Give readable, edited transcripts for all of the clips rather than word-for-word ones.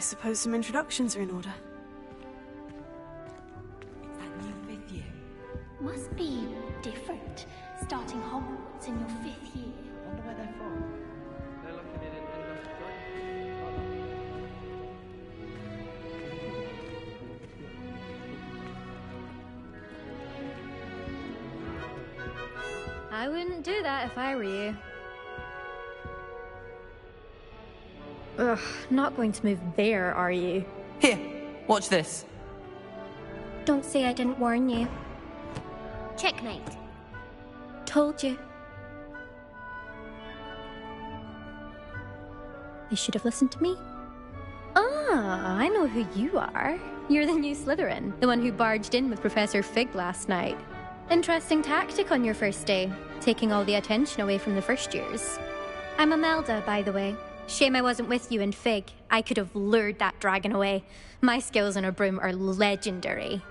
suppose some introductions are in order. It's that new 5th year. Must be different, starting Hogwarts in your 5th year. Wonder where they're from. They're looking at I wouldn't do that if I were you. Ugh, not going to move there, are you? Here, watch this. Don't say I didn't warn you. Checkmate. Told you. You should have listened to me. Ah, I know who you are. You're the new Slytherin, the one who barged in with Professor Fig last night. Interesting tactic on your first day, taking all the attention away from the first years. I'm Imelda, by the way. Shame I wasn't with you in Fig. I could have lured that dragon away. My skills on a broom are legendary.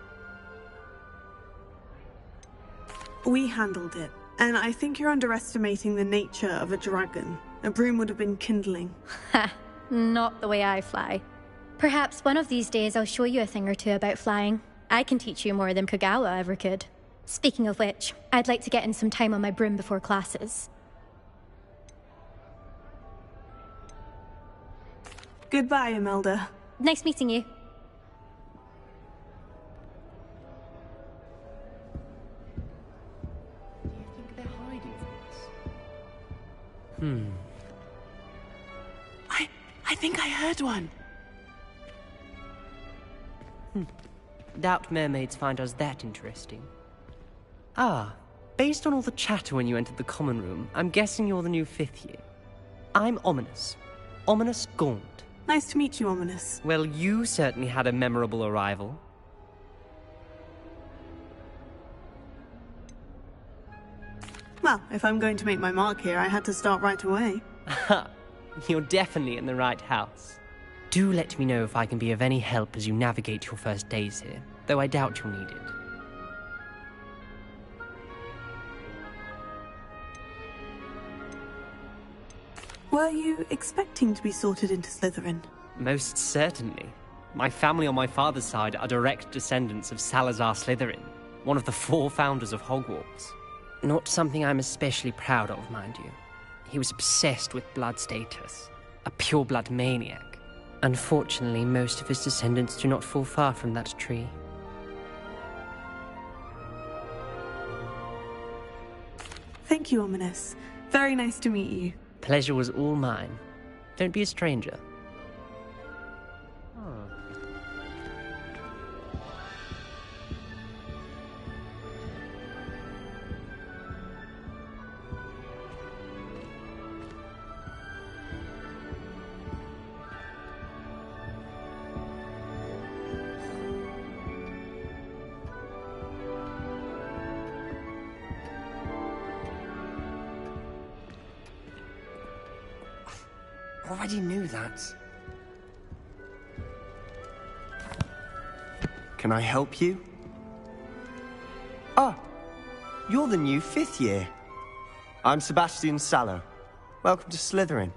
We handled it, and I think you're underestimating the nature of a dragon. A broom would have been kindling. Ha, not the way I fly. Perhaps one of these days I'll show you a thing or two about flying. I can teach you more than Kagawa ever could. Speaking of which, I'd like to get in some time on my broom before classes. Goodbye, Imelda. Nice meeting you. Do you think they're hiding from us? I think I heard one. Doubt mermaids find us that interesting. Ah, based on all the chatter when you entered the common room, I'm guessing you're the new 5th year. I'm Ominous. Ominous Gaunt. Nice to meet you, Ominous. Well, you certainly had a memorable arrival. Well, if I'm going to make my mark here, I had to start right away. Ha! You're definitely in the right house. Do let me know if I can be of any help as you navigate your first days here, though I doubt you'll need it. Were you expecting to be sorted into Slytherin? Most certainly. My family on my father's side are direct descendants of Salazar Slytherin, one of the 4 founders of Hogwarts. Not something I'm especially proud of, mind you. He was obsessed with blood status, a pure-blood maniac. Unfortunately, most of his descendants do not fall far from that tree. Thank you, Ominous. Very nice to meet you. Pleasure was all mine. Don't be a stranger. Already knew that. Can I help you? Ah, you're the new 5th year. I'm Sebastian Sallow. Welcome to Slytherin.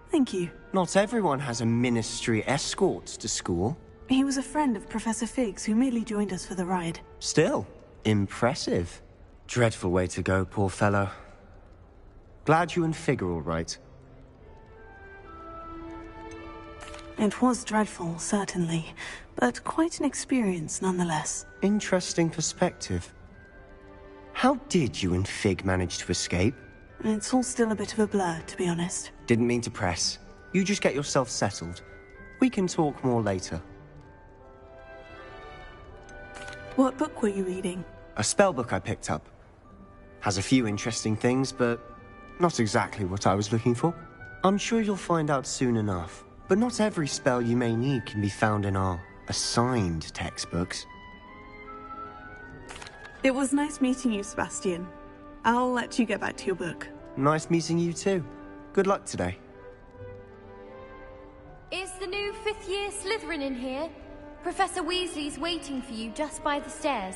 Thank you. Not everyone has a ministry escort to school. He was a friend of Professor Fig's who merely joined us for the ride. Still, impressive. Dreadful way to go, poor fellow. Glad you and Fig are all right. It was dreadful, certainly, but quite an experience nonetheless. Interesting perspective. How did you and Fig manage to escape? It's all still a bit of a blur, to be honest. Didn't mean to press. You just get yourself settled. We can talk more later. What book were you reading? A spellbook I picked up. Has a few interesting things, but not exactly what I was looking for. I'm sure you'll find out soon enough. But not every spell you may need can be found in our assigned textbooks. It was nice meeting you, Sebastian. I'll let you get back to your book. Nice meeting you too. Good luck today. Is the new 5th year Slytherin in here? Professor Weasley's waiting for you just by the stairs.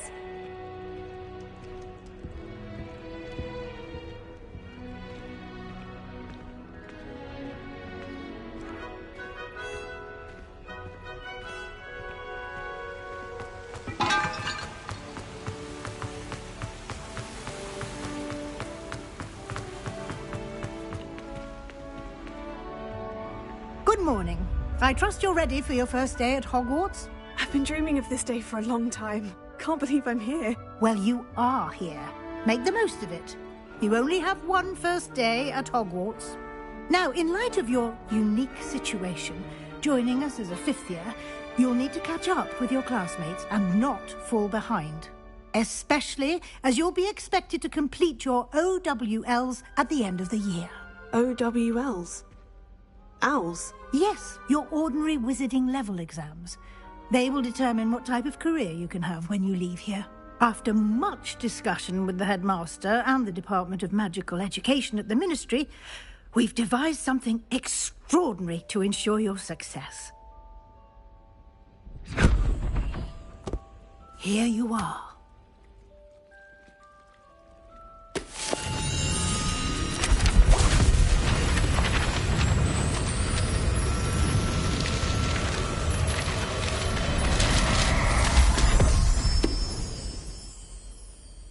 Good morning. I trust you're ready for your first day at Hogwarts? I've been dreaming of this day for a long time. Can't believe I'm here. Well, you are here. Make the most of it. You only have one first day at Hogwarts. Now, in light of your unique situation, joining us as a fifth year, you'll need to catch up with your classmates and not fall behind. Especially as you'll be expected to complete your OWLs at the end of the year. OWLs? Owls? Yes, your ordinary wizarding level exams. They will determine what type of career you can have when you leave here. After much discussion with the headmaster and the Department of Magical Education at the Ministry, we've devised something extraordinary to ensure your success. Here you are.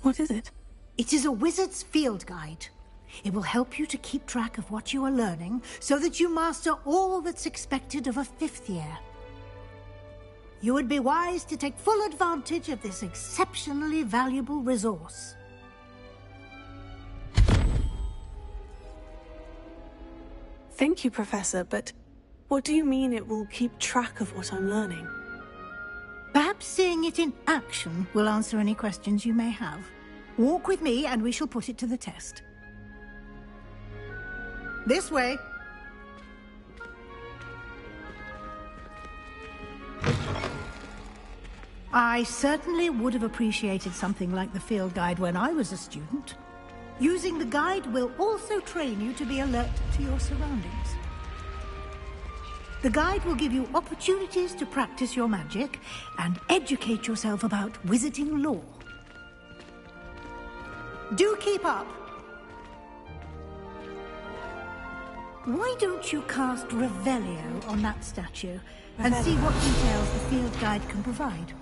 What is it? It is a wizard's field guide. It will help you to keep track of what you are learning so that you master all that's expected of a fifth year. You would be wise to take full advantage of this exceptionally valuable resource. Thank you, Professor, but what do you mean it will keep track of what I'm learning? Perhaps seeing it in action will answer any questions you may have. Walk with me and we shall put it to the test. This way. I certainly would have appreciated something like the field guide when I was a student. Using the guide will also train you to be alert to your surroundings. The guide will give you opportunities to practice your magic and educate yourself about wizarding lore. Do keep up! Why don't you cast Revelio on that statue and see what details the field guide can provide?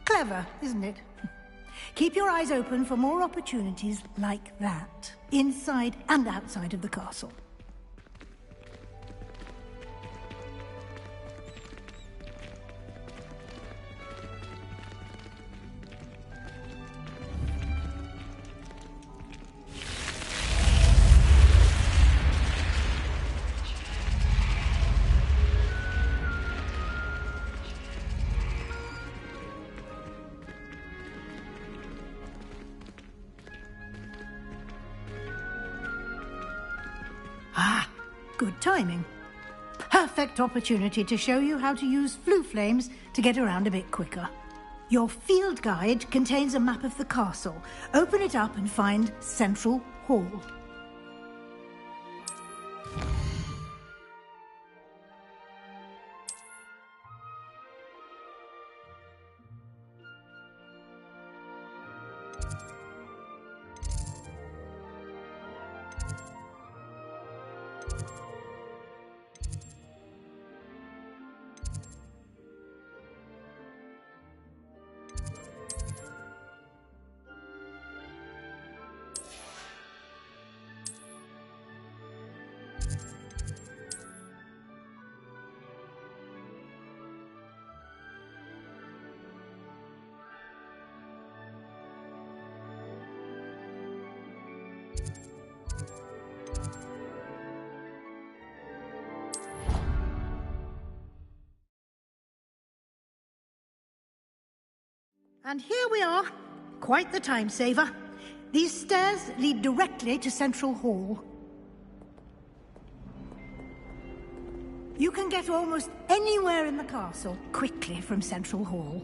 Clever, isn't it? Keep your eyes open for more opportunities like that, inside and outside of the castle. Good timing. Perfect opportunity to show you how to use flue flames to get around a bit quicker. Your field guide contains a map of the castle. Open it up and find Central Hall. And here we are. Quite the time saver. These stairs lead directly to Central Hall. You can get almost anywhere in the castle quickly from Central Hall.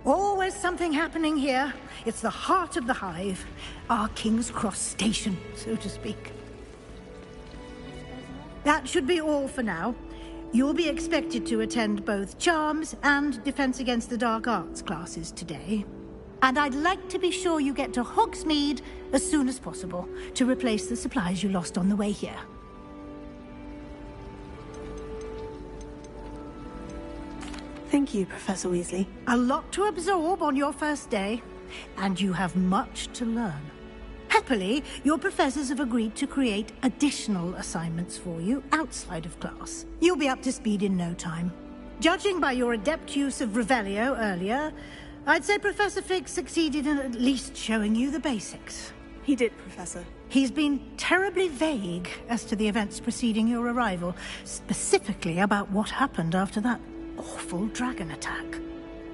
Always something happening here. It's the heart of the hive. Our King's Cross station, so to speak. That should be all for now. You'll be expected to attend both Charms and Defense Against the Dark Arts classes today. And I'd like to be sure you get to Hogsmeade as soon as possible to replace the supplies you lost on the way here. Thank you, Professor Weasley. A lot to absorb on your first day, and you have much to learn. Happily, your professors have agreed to create additional assignments for you outside of class. You'll be up to speed in no time. Judging by your adept use of Revelio earlier, I'd say Professor Fig succeeded in at least showing you the basics. He did, Professor. He's been terribly vague as to the events preceding your arrival, specifically about what happened after that awful dragon attack.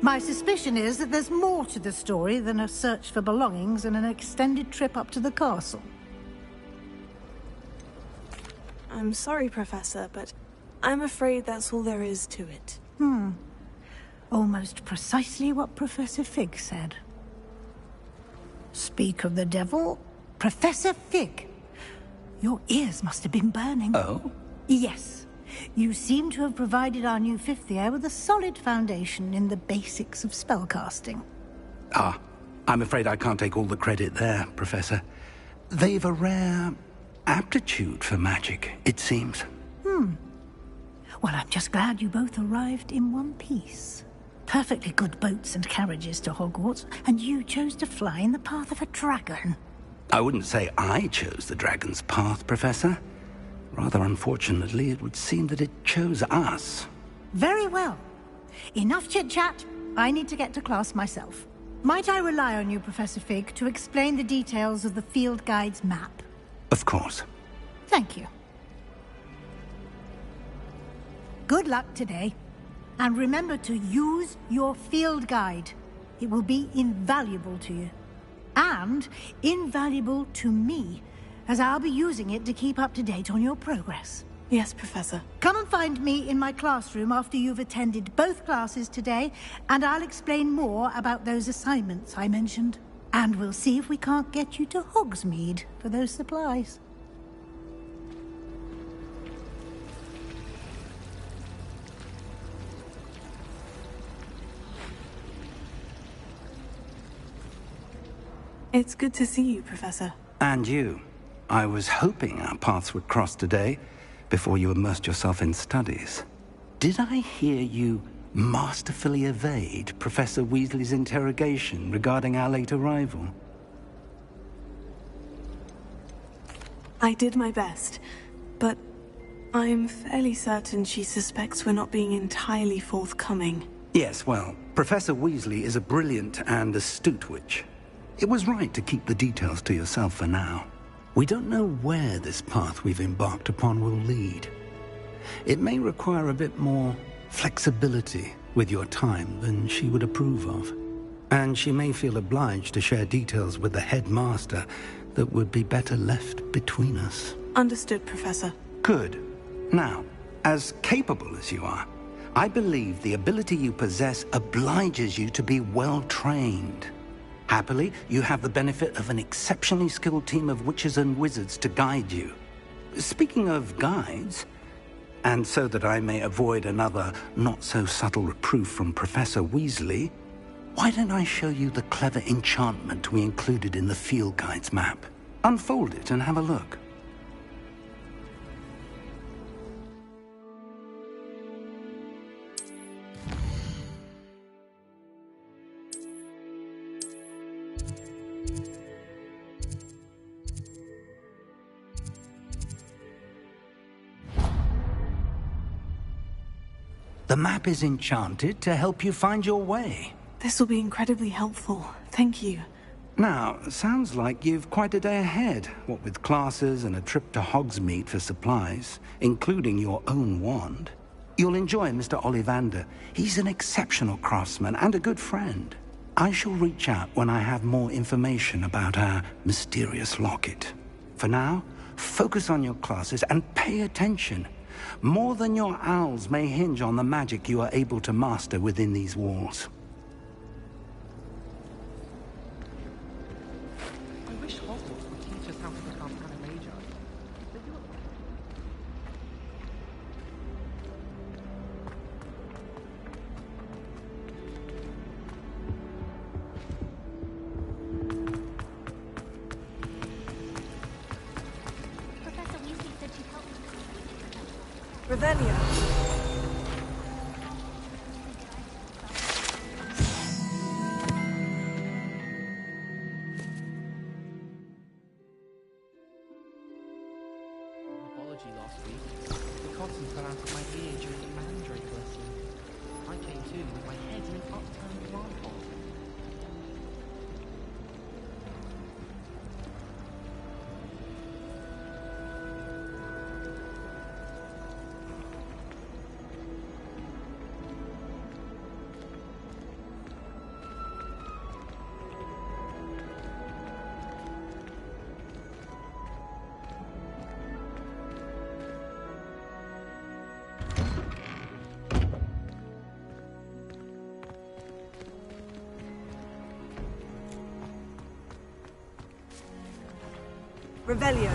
My suspicion is that there's more to the story than a search for belongings and an extended trip up to the castle. I'm sorry, Professor, but I'm afraid that's all there is to it. Almost precisely what Professor Fig said. Speak of the devil, Professor Fig. Your ears must have been burning. Oh? Yes. You seem to have provided our new fifth year with a solid foundation in the basics of spellcasting. Ah, I'm afraid I can't take all the credit there, Professor. They've a rare aptitude for magic, it seems. Well, I'm just glad you both arrived in one piece. Perfectly good boats and carriages to Hogwarts, and you chose to fly in the path of a dragon. I wouldn't say I chose the dragon's path, Professor. Rather unfortunately, it would seem that it chose us. Very well. Enough chit-chat. I need to get to class myself. Might I rely on you, Professor Fig, to explain the details of the field guide's map? Of course. Thank you. Good luck today. And remember to use your field guide. It will be invaluable to you. And invaluable to me, as I'll be using it to keep up to date on your progress. Yes, Professor. Come and find me in my classroom after you've attended both classes today, and I'll explain more about those assignments I mentioned. And we'll see if we can't get you to Hogsmeade for those supplies. It's good to see you, Professor. And you. I was hoping our paths would cross today, before you immersed yourself in studies. Did I hear you masterfully evade Professor Weasley's interrogation regarding our late arrival? I did my best, but I'm fairly certain she suspects we're not being entirely forthcoming. Yes, well, Professor Weasley is a brilliant and astute witch. It was right to keep the details to yourself for now. We don't know where this path we've embarked upon will lead. It may require a bit more flexibility with your time than she would approve of. And she may feel obliged to share details with the headmaster that would be better left between us. Understood, Professor. Good. Now, as capable as you are, I believe the ability you possess obliges you to be well-trained. Happily, you have the benefit of an exceptionally skilled team of witches and wizards to guide you. Speaking of guides, and so that I may avoid another not-so-subtle reproof from Professor Weasley, why don't I show you the clever enchantment we included in the field guide's map? Unfold it and have a look. The map is enchanted to help you find your way. This will be incredibly helpful. Thank you. Now, sounds like you've quite a day ahead, what with classes and a trip to Hogsmeade for supplies, including your own wand. You'll enjoy Mr. Ollivander. He's an exceptional craftsman and a good friend. I shall reach out when I have more information about our mysterious locket. For now, focus on your classes and pay attention. More than your owls may hinge on the magic you are able to master within these walls. Revelio. Apology last week. The cotton fell out of my ear during the mandrake lesson. I came to with my head in an upturned plant pot. Revelio.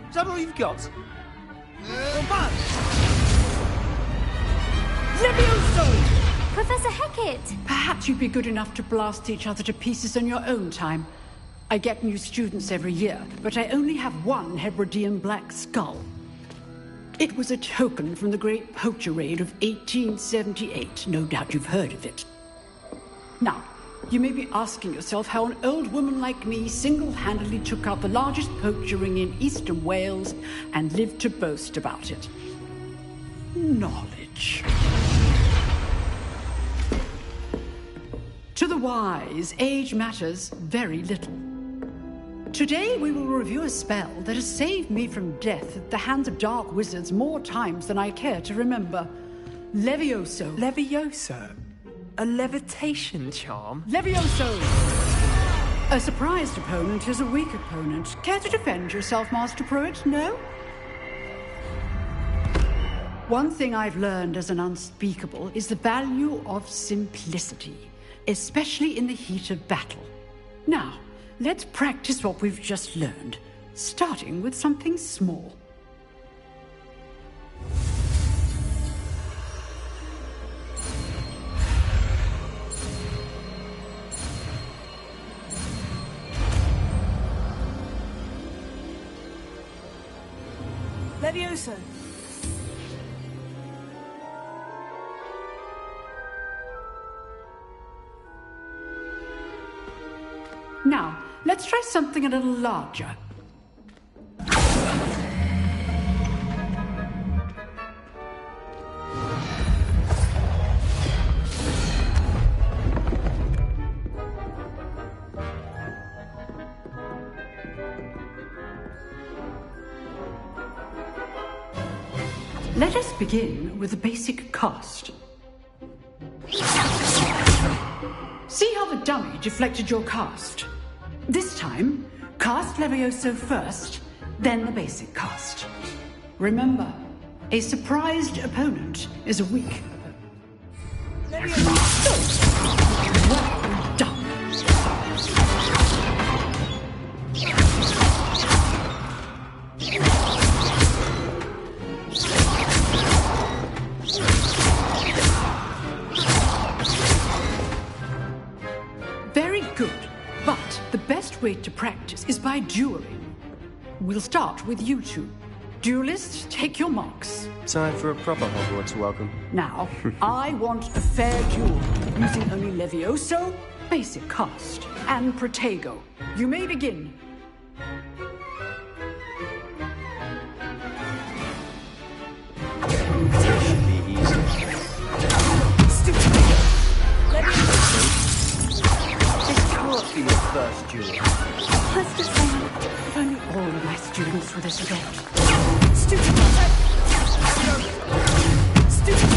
Is that all you've got? Levioso! Professor Hecat! Perhaps you'd be good enough to blast each other to pieces on your own time. I get new students every year, but I only have one Hebridean black skull. It was a token from the Great Poacher Raid of 1878. No doubt you've heard of it. Now, you may be asking yourself how an old woman like me single-handedly took out the largest poacher ring in eastern Wales and lived to boast about it. Knowledge. To the wise, age matters very little. Today we will review a spell that has saved me from death at the hands of dark wizards more times than I care to remember. Levioso. Levioso? A levitation charm? Levioso! A surprised opponent is a weak opponent. Care to defend yourself, Master Pruitt? No? One thing I've learned as an unspeakable is the value of simplicity, especially in the heat of battle. Now, let's practice what we've just learned, starting with something small. Levioso. Now, let's try something a little larger. Let us begin with the basic cast. See how the dummy deflected your cast? This time, cast Levioso first, then the basic cast. Remember, a surprised opponent is a weak opponent. Well done. Very good, but the best way to practice is by dueling. We'll start with you two. Duelists, take your marks. Time for a proper Hogwarts welcome. Now, I want a fair duel, using only Levioso, basic cast, and Protego. You may begin. This should be easy. This can't be your first duel. Let's just say If only all of my students were this adept. stupid. Stupid.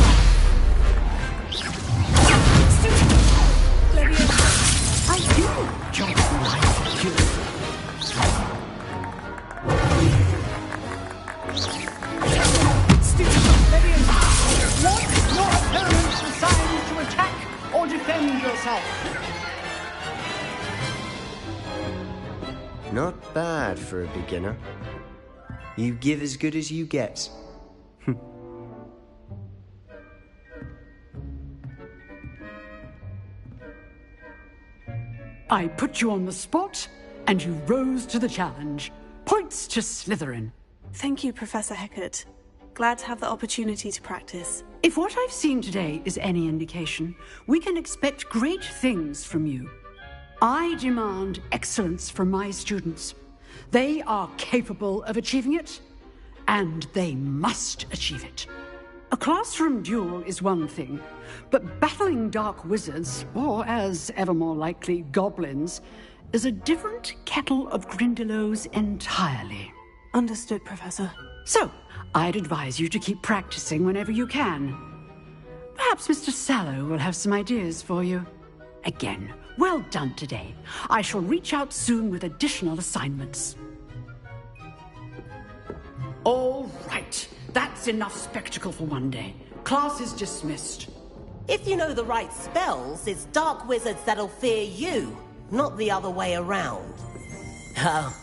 Stupid. Leviosa. I do. Jump right, kill. Stupid. Leviosa. Want your opponent's assigned to attack or defend yourself. Not bad for a beginner. You give as good as you get. I put you on the spot, and you rose to the challenge. Points to Slytherin. Thank you, Professor Hecat. Glad to have the opportunity to practice. If what I've seen today is any indication, we can expect great things from you. I demand excellence from my students. They are capable of achieving it, and they must achieve it. A classroom duel is one thing, but battling dark wizards, or as ever more likely, goblins, is a different kettle of Grindylows entirely. Understood, Professor. So, I'd advise you to keep practicing whenever you can. Perhaps Mr. Sallow will have some ideas for you. Again, well done today. I shall reach out soon with additional assignments. All right. That's enough spectacle for one day. Class is dismissed. If you know the right spells, it's dark wizards that'll fear you, not the other way around. Oh,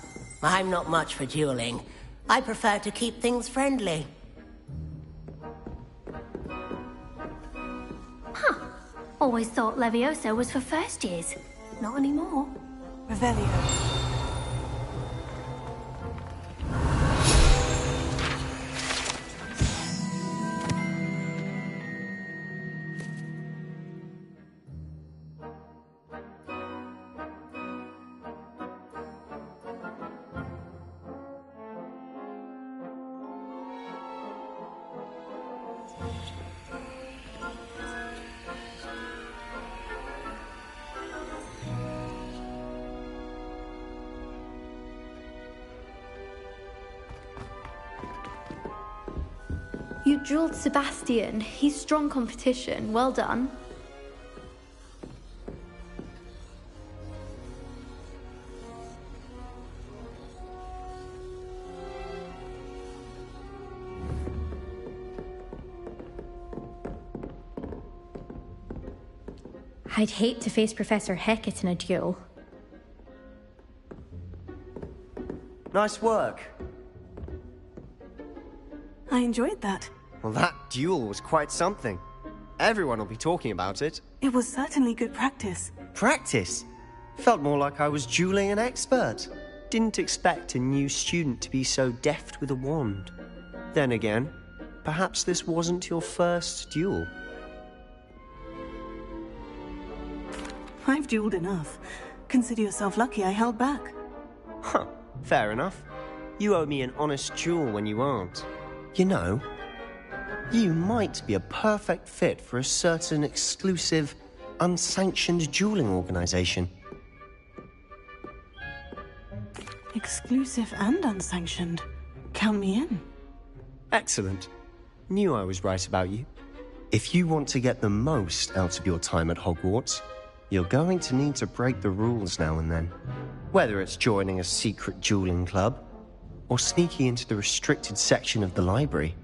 I'm not much for dueling. I prefer to keep things friendly. Huh. Always thought Leviosa was for first years. Not anymore. Revelio. You drilled Sebastian. He's strong competition. Well done. I'd hate to face Professor Hecat in a duel. Nice work. I enjoyed that. Well, that duel was quite something. Everyone will be talking about it. It was certainly good practice. Practice? Felt more like I was dueling an expert. Didn't expect a new student to be so deft with a wand. Then again, perhaps this wasn't your first duel. I've dueled enough. Consider yourself lucky I held back. Huh, fair enough. You owe me an honest duel when you aren't. You know, you might be a perfect fit for a certain exclusive, unsanctioned dueling organization. Exclusive and unsanctioned. Count me in. Excellent. Knew I was right about you. If you want to get the most out of your time at Hogwarts, you're going to need to break the rules now and then. Whether it's joining a secret dueling club, or sneaking into the restricted section of the library,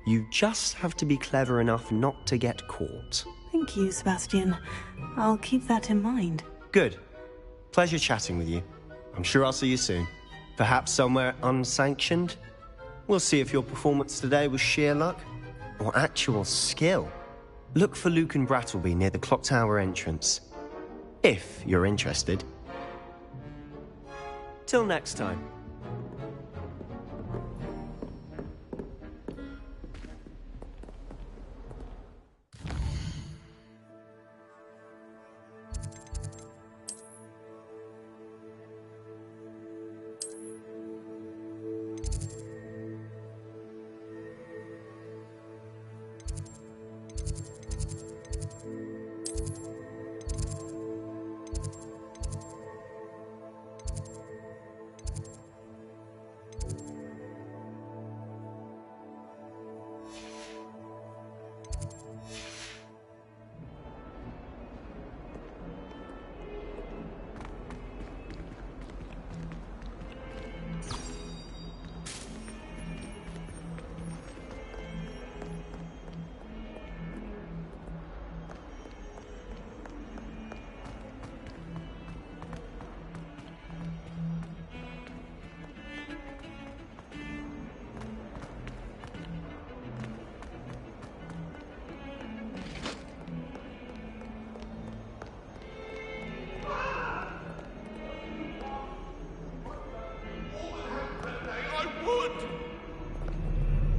you just have to be clever enough not to get caught. Thank you, Sebastian. I'll keep that in mind. Good. Pleasure chatting with you. I'm sure I'll see you soon. Perhaps somewhere unsanctioned? We'll see if your performance today was sheer luck or actual skill. Look for Luke and Brattleby near the clock tower entrance. If you're interested. Till next time.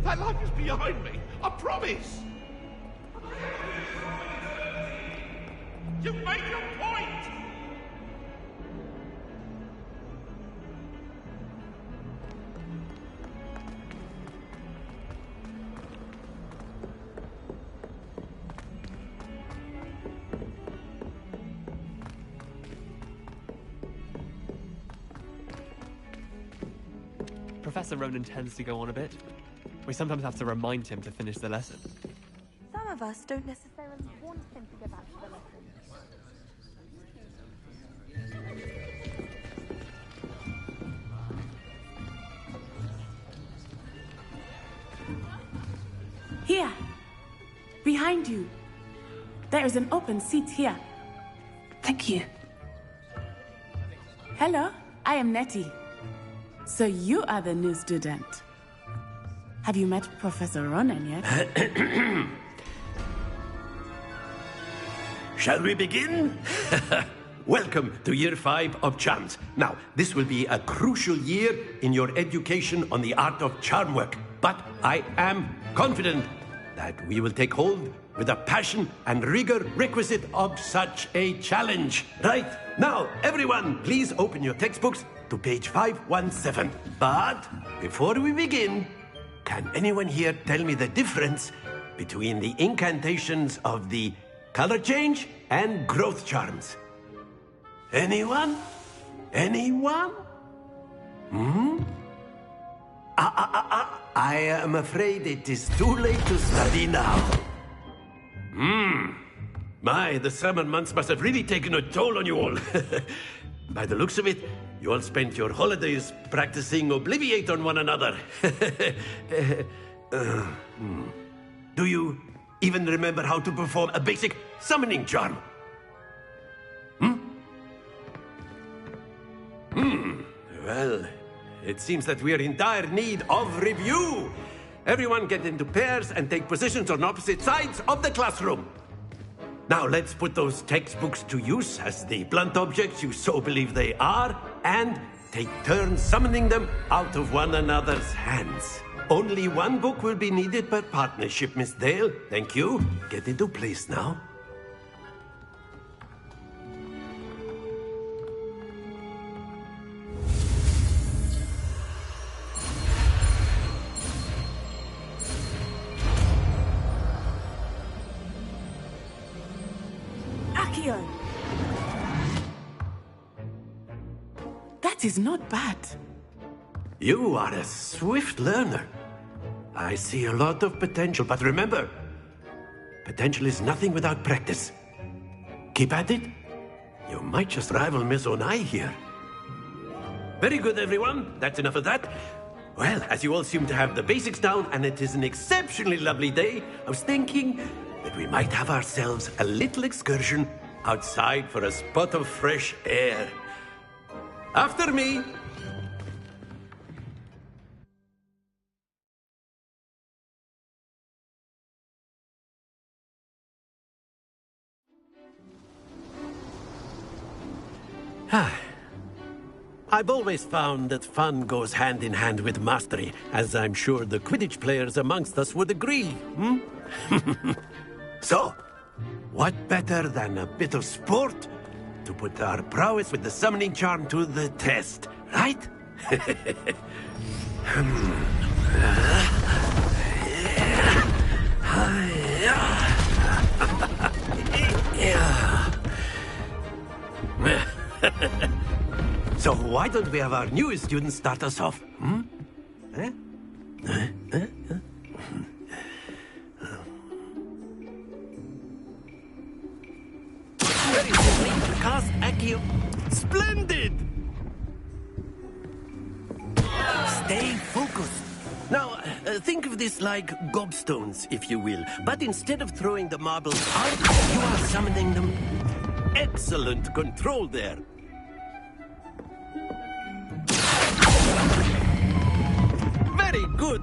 That life is behind me. I promise. You make a point. Professor Ronan tends to go on a bit. We sometimes have to remind him to finish the lesson. Some of us don't necessarily want him to go back to the lesson. Here! Behind you! There is an open seat here. Thank you. Hello, I am Nettie. So you are the new student. Have you met Professor Ronan yet? Shall we begin? Welcome to Year 5 of Charms. Now, this will be a crucial year in your education on the art of charm work. But I am confident that we will take hold with the passion and rigor requisite of such a challenge. Right, now, everyone, please open your textbooks to page 517. But before we begin, can anyone here tell me the difference between the incantations of the color change and growth charms? Anyone? Anyone? I am afraid it is too late to study now. My, the summer months must have really taken a toll on you all. By the looks of it, you all spent your holidays practicing Obliviate on one another. Do you even remember how to perform a basic summoning charm? Well, it seems that we are in dire need of review. Everyone get into pairs and take positions on opposite sides of the classroom. Now let's put those textbooks to use as the blunt objects you so believe they are, and take turns summoning them out of one another's hands. Only one book will be needed per partnership, Miss Dale. Thank you. Get into place now. That is not bad. You are a swift learner. I see a lot of potential, but remember, potential is nothing without practice. Keep at it. You might just rival Miss Onai here. Very good, everyone. That's enough of that. Well, as you all seem to have the basics down, and it is an exceptionally lovely day, I was thinking that we might have ourselves a little excursion outside for a spot of fresh air. After me. I've always found that fun goes hand in hand with mastery, as I'm sure the Quidditch players amongst us would agree. So, what better than a bit of sport to put our prowess with the summoning charm to the test, right? So why don't we have our newest student start us off? Very simply, cast Accio. Splendid! Stay focused. Now, think of this like gobstones, if you will. But instead of throwing the marbles out, you are summoning them. Excellent control there. Very good.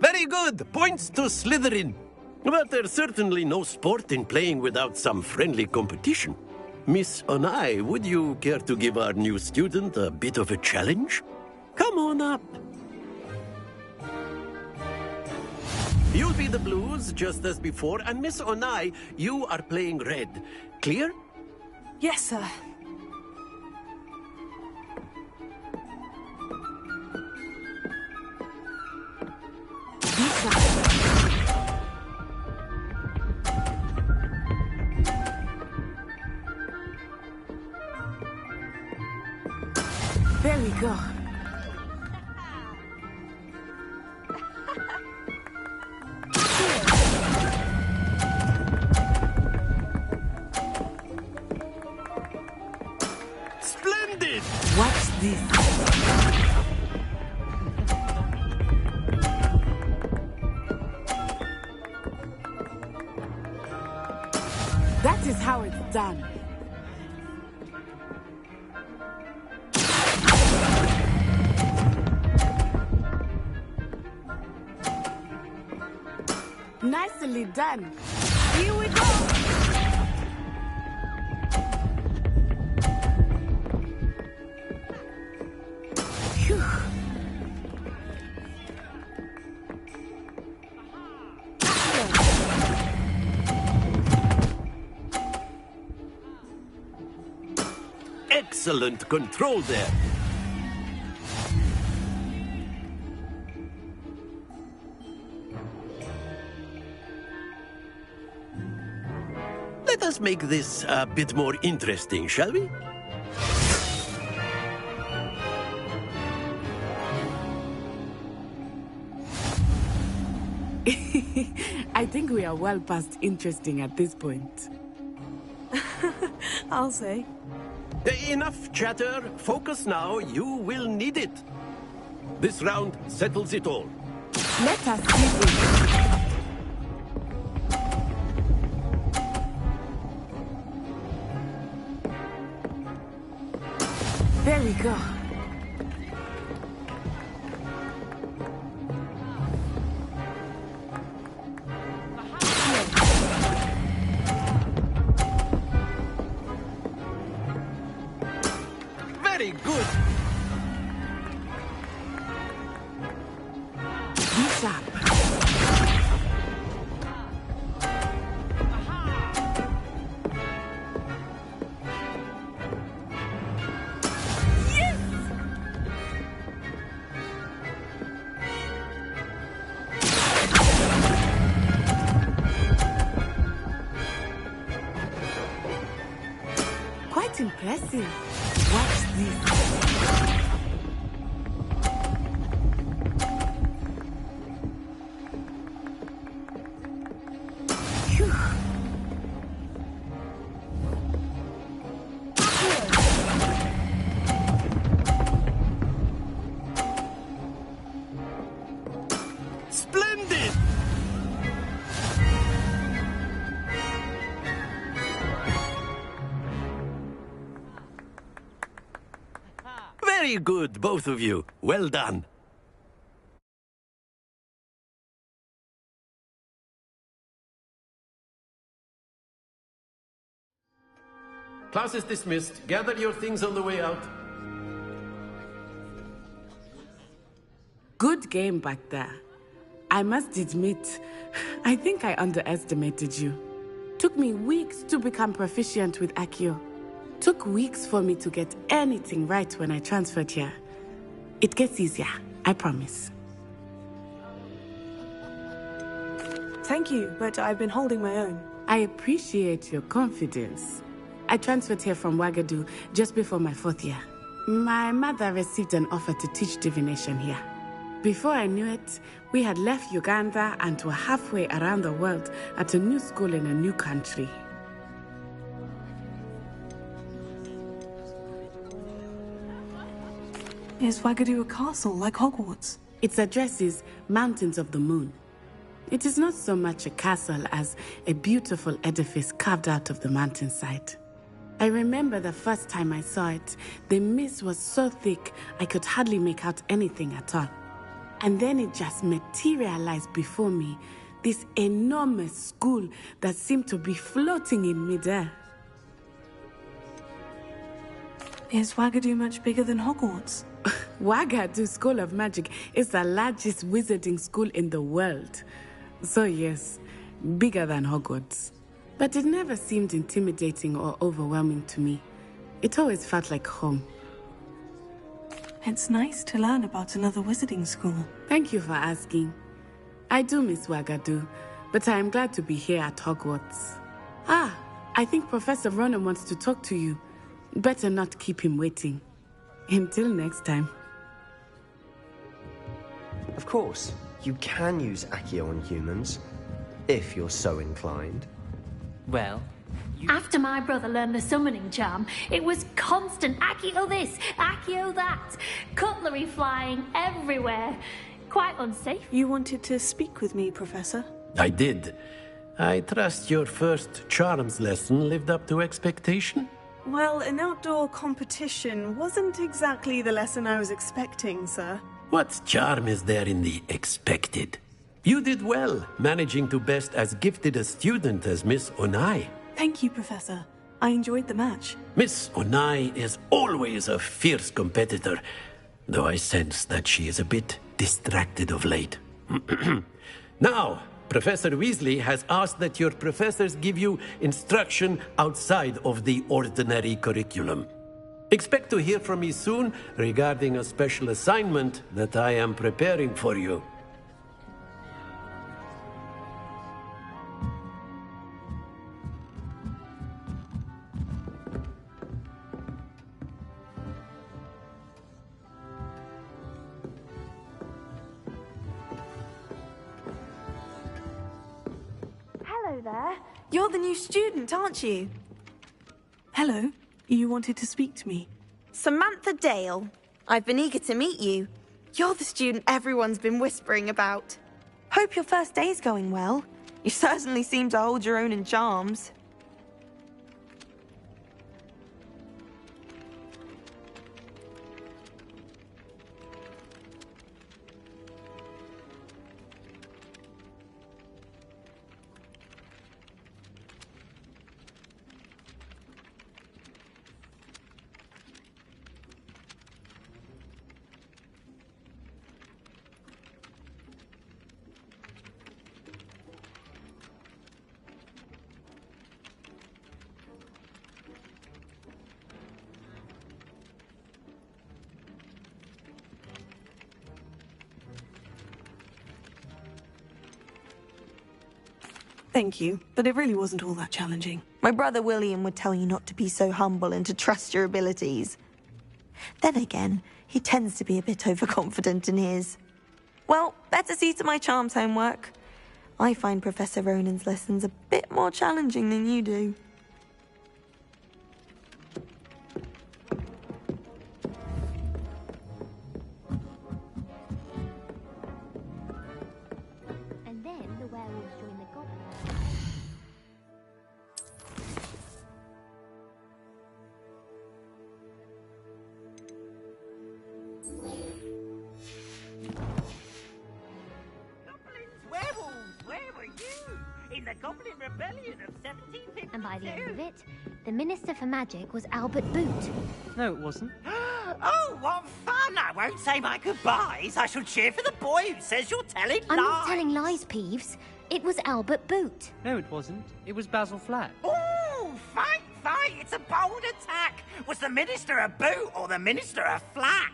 Very good. Points to Slytherin. But there's certainly no sport in playing without some friendly competition. Miss Onai, would you care to give our new student a bit of a challenge? Come on up. You'll be the blues, just as before, and Miss Onai, you are playing red. Clear? Yes, sir. There we go. Splendid! Watch this. That is how it's done. Nicely done. Here we go. Phew. Excellent control there. Let us make this a bit more interesting, shall we? I think we are well past interesting at this point. I'll say. Enough chatter. Focus now. You will need it. This round settles it all. Let us see this. There we go. Very good. Bishop. Quite impressive. Watch this. Phew. Splendid! Very good, both of you. Well done. Class is dismissed. Gather your things on the way out. Good game back there. I must admit, I think I underestimated you. Took me weeks to become proficient with Accio. Took weeks for me to get anything right when I transferred here. It gets easier, I promise. Thank you, but I've been holding my own. I appreciate your confidence. I transferred here from Wagadu just before my 4th year. My mother received an offer to teach divination here. Before I knew it, we had left Uganda and were halfway around the world at a new school in a new country. Is Wagadu a castle like Hogwarts? Its address is Mountains of the Moon. It is not so much a castle as a beautiful edifice carved out of the mountainside. I remember the first time I saw it, the mist was so thick I could hardly make out anything at all. And then it just materialized before me, this enormous school that seemed to be floating in midair. Is Wagadu much bigger than Hogwarts? Wagadu School of Magic is the largest wizarding school in the world. So yes, bigger than Hogwarts. But it never seemed intimidating or overwhelming to me. It always felt like home. It's nice to learn about another wizarding school. Thank you for asking. I do miss Wagadu, but I am glad to be here at Hogwarts. Ah, I think Professor Ronan wants to talk to you. Better not keep him waiting. Until next time. Of course, you can use Accio on humans, if you're so inclined. Well, After my brother learned the summoning charm, it was constant Accio this, Accio that. Cutlery flying everywhere. Quite unsafe. You wanted to speak with me, Professor? I did. I trust your first charms lesson lived up to expectation? Well, an outdoor competition wasn't exactly the lesson I was expecting, sir. What charm is there in the expected? You did well, managing to best as gifted a student as Miss Onai. Thank you, Professor. I enjoyed the match. Miss Onai is always a fierce competitor, though I sense that she is a bit distracted of late. Now, Professor Weasley has asked that your professors give you instruction outside of the ordinary curriculum. Expect to hear from me soon regarding a special assignment that I am preparing for you. Hello there. You're the new student, aren't you? Hello. You wanted to speak to me? Samantha Dale. I've been eager to meet you. You're the student everyone's been whispering about. Hope your first day's going well. You certainly seem to hold your own in charms. Thank you, but it really wasn't all that challenging. My brother William would tell you not to be so humble and to trust your abilities. Then again, he tends to be a bit overconfident in his. Well, better see to my charms homework. I find Professor Ronan's lessons a bit more challenging than you do. And then the werewolves join the goblins. Where were you? In the Goblin Rebellion of 1752? And by the end of it, the Minister for Magic was Albert Boot. No, it wasn't. Oh, what fun! I won't say my goodbyes. I shall cheer for the boy who says you're telling lies. I'm not telling lies, Peeves. It was Albert Boot. No, it wasn't. It was Basil Flack. Oh, fight! It's a bold attack. Was the Minister a boot or the Minister a flack?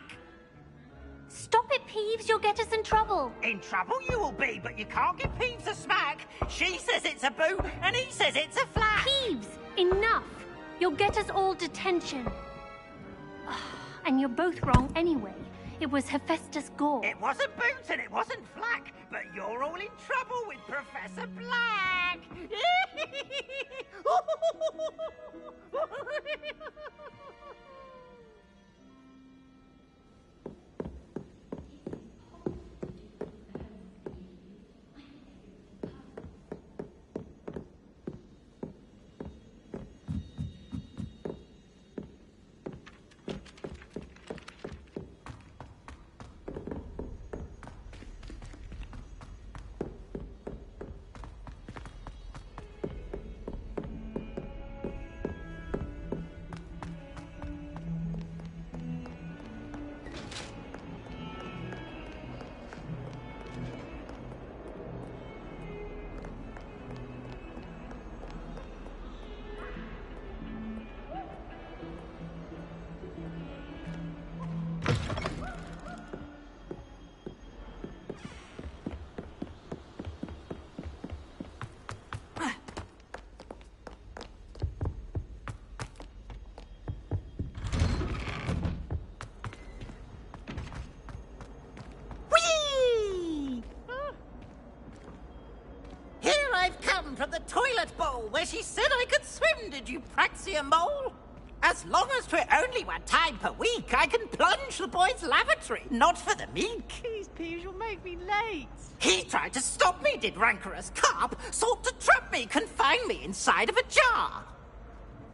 Stop it, Peeves. You'll get us in trouble. In trouble you will be, but you can't give Peeves a smack. She says it's a boot, and he says it's a flack. Peeves, enough. You'll get us all detention. And you're both wrong anyway. It was Hephaestus Gore. It wasn't boot and it wasn't flack, but you're all in trouble with Professor Black. hole where she said I could swim, did you praxia mole? As long as 'twere only one time per week, I can plunge the boy's lavatory, not for the meek. These peas will make me late. He tried to stop me, did rancorous carp, sought to trap me, confine me inside of a jar.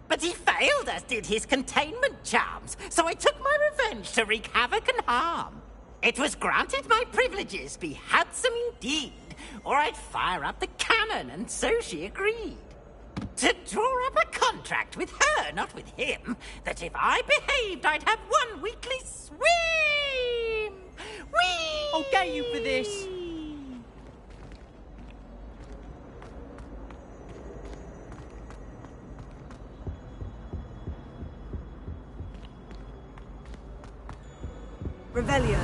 But he failed, as did his containment charms, so I took my revenge to wreak havoc and harm. It was granted my privileges be handsome indeed, or I'd fire up the cannon, and so she agreed. To draw up a contract with her, not with him, that if I behaved, I'd have one weekly swim! Whee! I'll get you for this! Revelio.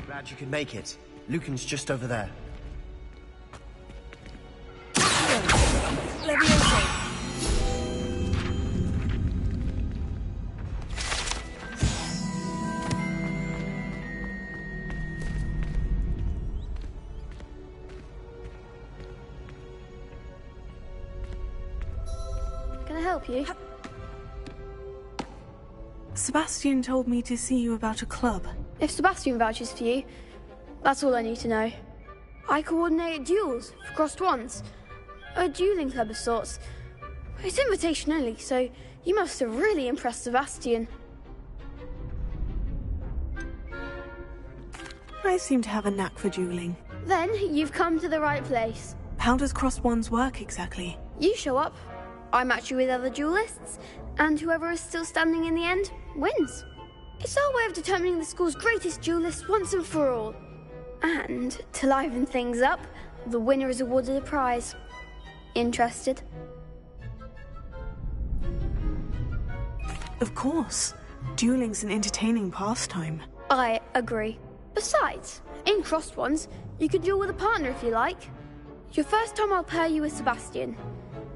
Glad you could make it. Lucan's just over there. Can I help you? Sebastian told me to see you about a club. If Sebastian vouches for you, that's all I need to know. I coordinate duels for crossed wands. A dueling club of sorts. It's invitation only, so you must have really impressed Sebastian. I seem to have a knack for dueling. Then you've come to the right place. How does crossed wands work exactly? You show up, I match you with other duelists, and whoever is still standing in the end wins. It's our way of determining the school's greatest duelist once and for all. And to liven things up, the winner is awarded a prize. Interested? Of course. Dueling's an entertaining pastime. I agree. Besides, in crossed ones, you can duel with a partner if you like. Your first time I'll pair you with Sebastian.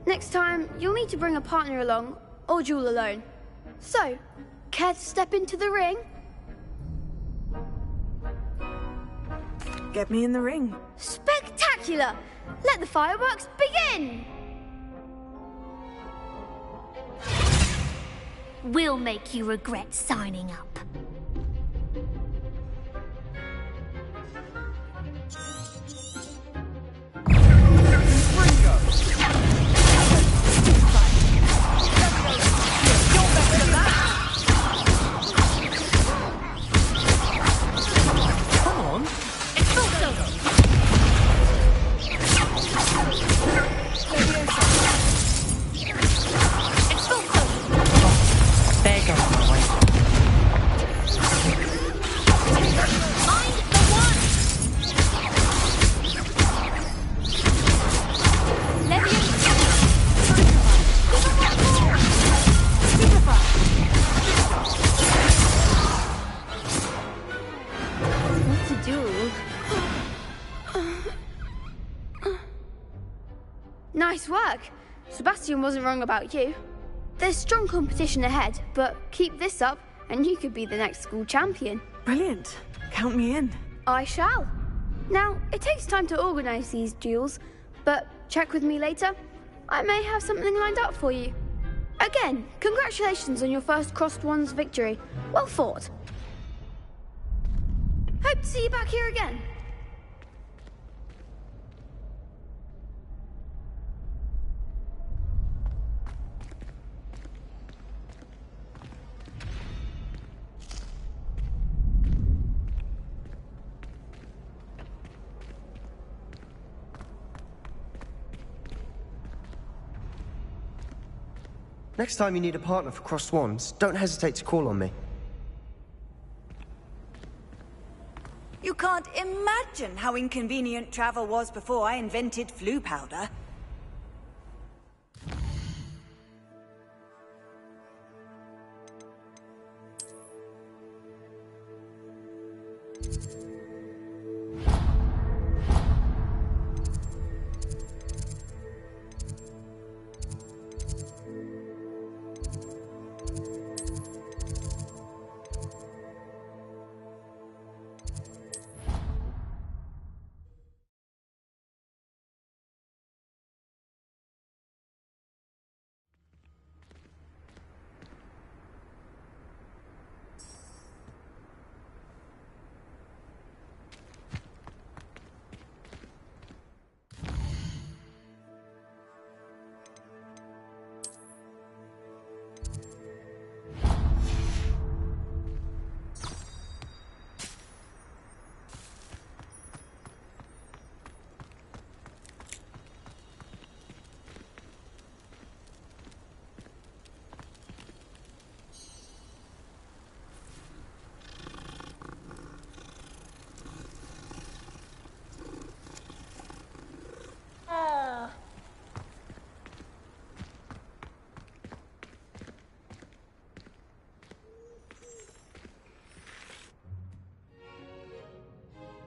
Next time, you'll need to bring a partner along, or duel alone. So, care to step into the ring? Get me in the ring. Spectacular! Let the fireworks begin! We'll make you regret signing up. Nice work. Sebastian wasn't wrong about you. There's strong competition ahead, but keep this up and you could be the next school champion. Brilliant. Count me in. I shall. Now, it takes time to organise these duels, but check with me later. I may have something lined up for you. Again, congratulations on your first crossed wands victory. Well fought. Hope to see you back here again. Next time you need a partner for crossed wands, don't hesitate to call on me. You can't imagine how inconvenient travel was before I invented flu powder.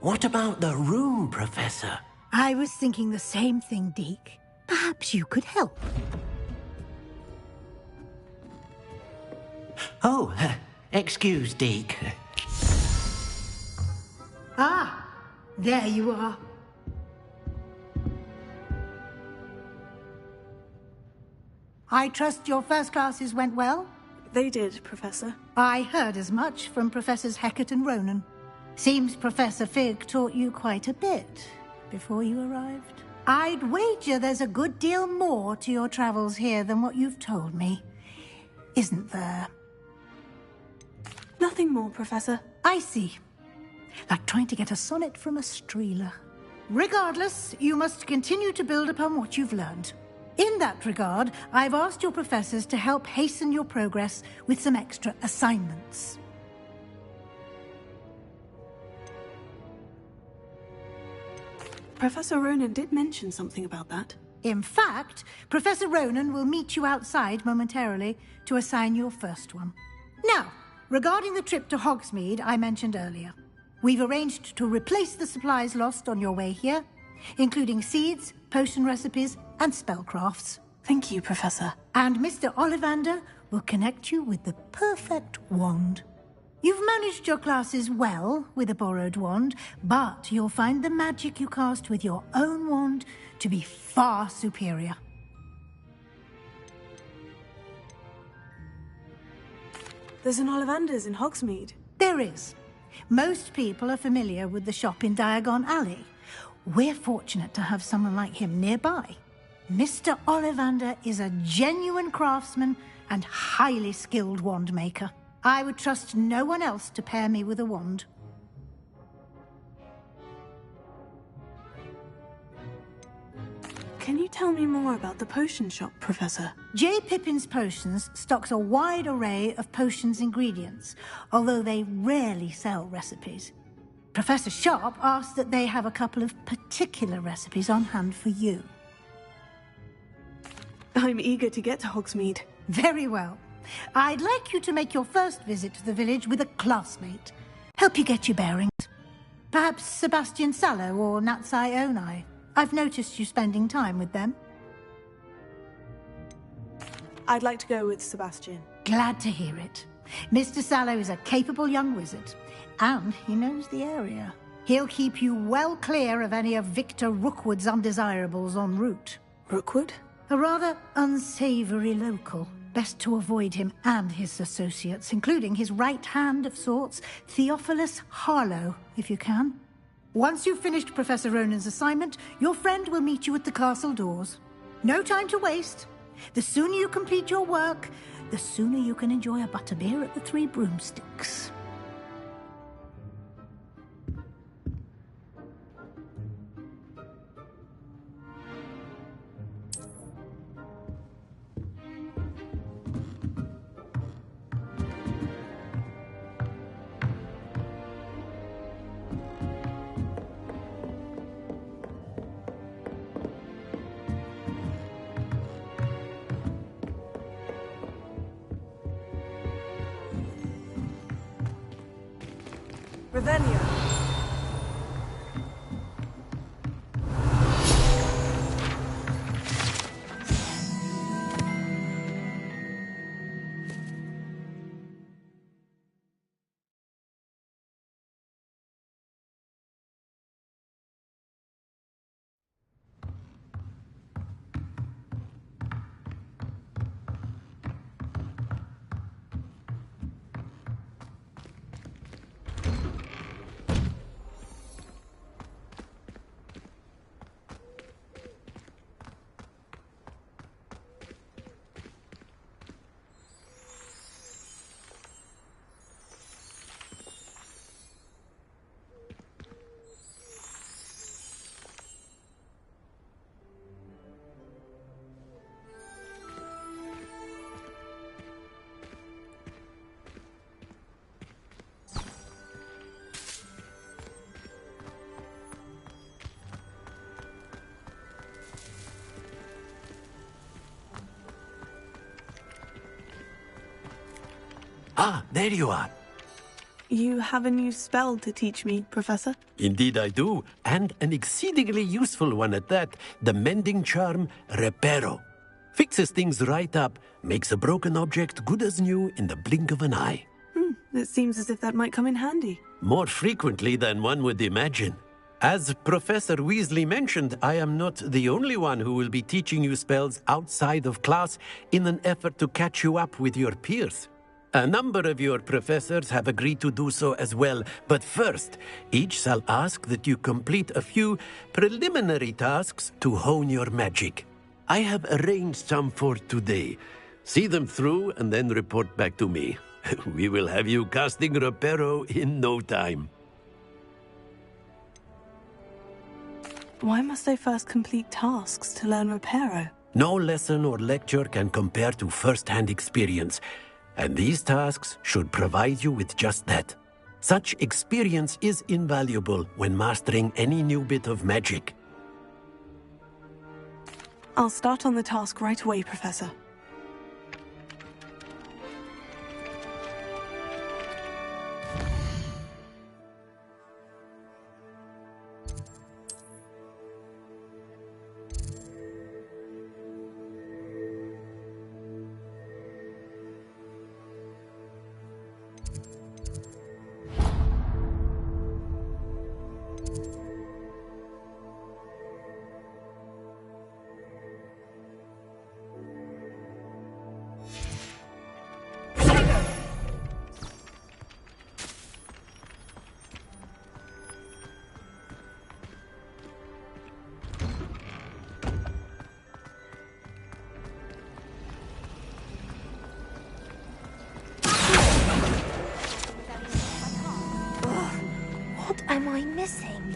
What about the room, Professor? I was thinking the same thing, Deke. Perhaps you could help. Oh, excuse, Deke. Ah, there you are. I trust your first classes went well? They did, Professor. I heard as much from Professors Hecat and Ronan. Seems Professor Fig taught you quite a bit before you arrived. I'd wager there's a good deal more to your travels here than what you've told me. Isn't there? Nothing more, Professor. I see. Like trying to get a sonnet from a streeler. Regardless, you must continue to build upon what you've learned. In that regard, I've asked your professors to help hasten your progress with some extra assignments. Professor Ronan did mention something about that. In fact, Professor Ronan will meet you outside momentarily to assign your first one. Now, regarding the trip to Hogsmeade I mentioned earlier, we've arranged to replace the supplies lost on your way here, including seeds, potion recipes, and spellcrafts. Thank you, Professor. And Mr. Ollivander will connect you with the perfect wand. You've managed your classes well with a borrowed wand, but you'll find the magic you cast with your own wand to be far superior. There's an Ollivander's in Hogsmeade. There is. Most people are familiar with the shop in Diagon Alley. We're fortunate to have someone like him nearby. Mr. Ollivander is a genuine craftsman and highly skilled wand maker. I would trust no one else to pair me with a wand. Can you tell me more about the potion shop, Professor? J. Pippin's Potions stocks a wide array of potions ingredients, although they rarely sell recipes. Professor Sharp asked that they have a couple of particular recipes on hand for you. I'm eager to get to Hogsmeade. Very well. I'd like you to make your first visit to the village with a classmate. Help you get your bearings. Perhaps Sebastian Sallow or Natsai Onai. I've noticed you spending time with them. I'd like to go with Sebastian. Glad to hear it. Mr. Sallow is a capable young wizard, and he knows the area. He'll keep you well clear of any of Victor Rookwood's undesirables en route. Rookwood? A rather unsavory local. Best to avoid him and his associates, including his right hand of sorts, Theophilus Harlow, if you can. Once you've finished Professor Ronan's assignment, your friend will meet you at the castle doors. No time to waste. The sooner you complete your work, the sooner you can enjoy a butterbeer at the Three Broomsticks. Revelio. Ah, there you are. You have a new spell to teach me, Professor? Indeed I do, and an exceedingly useful one at that. The mending charm, Reparo. Fixes things right up, makes a broken object good as new in the blink of an eye. It seems as if that might come in handy. More frequently than one would imagine. As Professor Weasley mentioned, I am not the only one who will be teaching you spells outside of class in an effort to catch you up with your peers. A number of your professors have agreed to do so as well, but first, each shall ask that you complete a few preliminary tasks to hone your magic. I have arranged some for today. See them through and then report back to me. We will have you casting Reparo in no time. Why must I first complete tasks to learn Reparo? No lesson or lecture can compare to first-hand experience, and these tasks should provide you with just that. Such experience is invaluable when mastering any new bit of magic. I'll start on the task right away, Professor. What am I missing?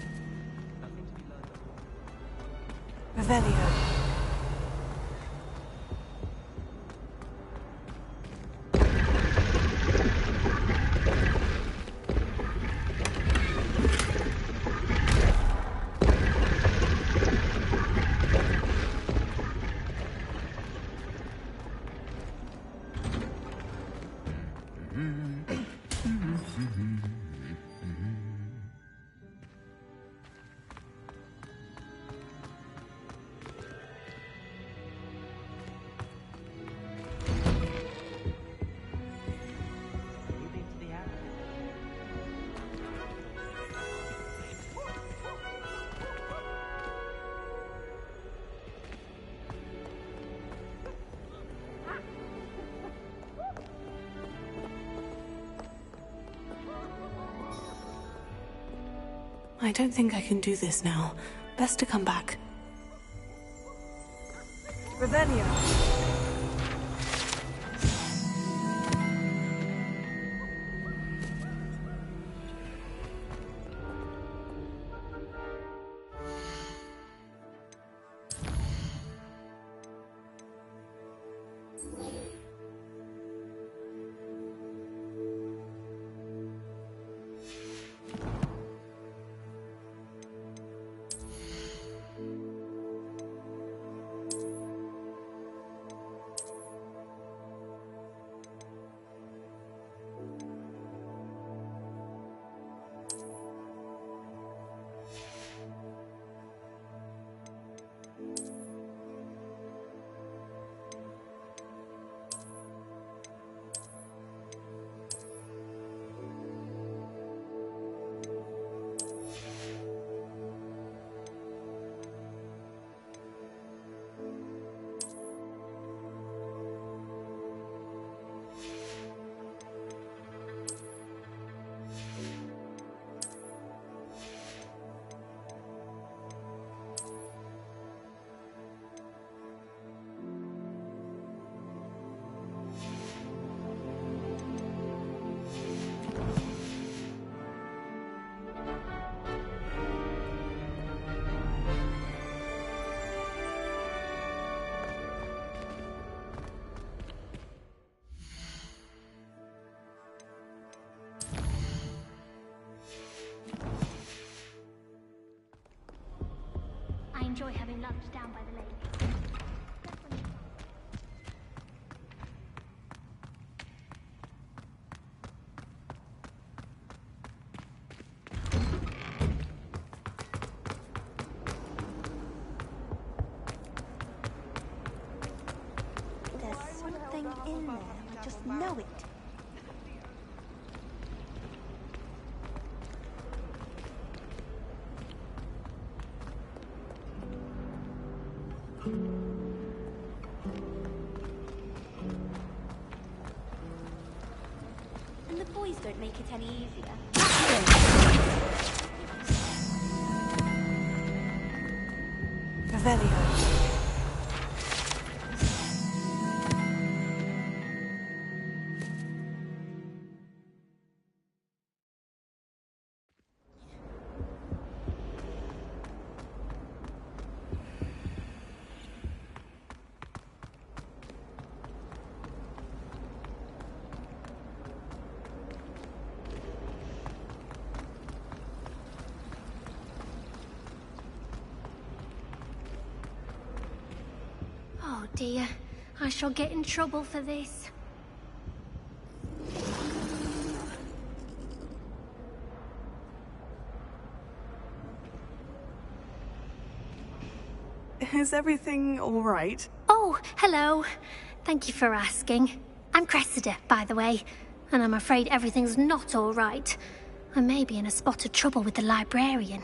Revelio. I don't think I can do this now. Best to come back. Revelio. I enjoy having lunch down by the lake. in there. I just know it. And the boys don't make it any easier. Revelio. Oh dear, I shall get in trouble for this. Is everything all right? Oh, hello. Thank you for asking. I'm Cressida, by the way, and I'm afraid everything's not all right. I may be in a spot of trouble with the librarian.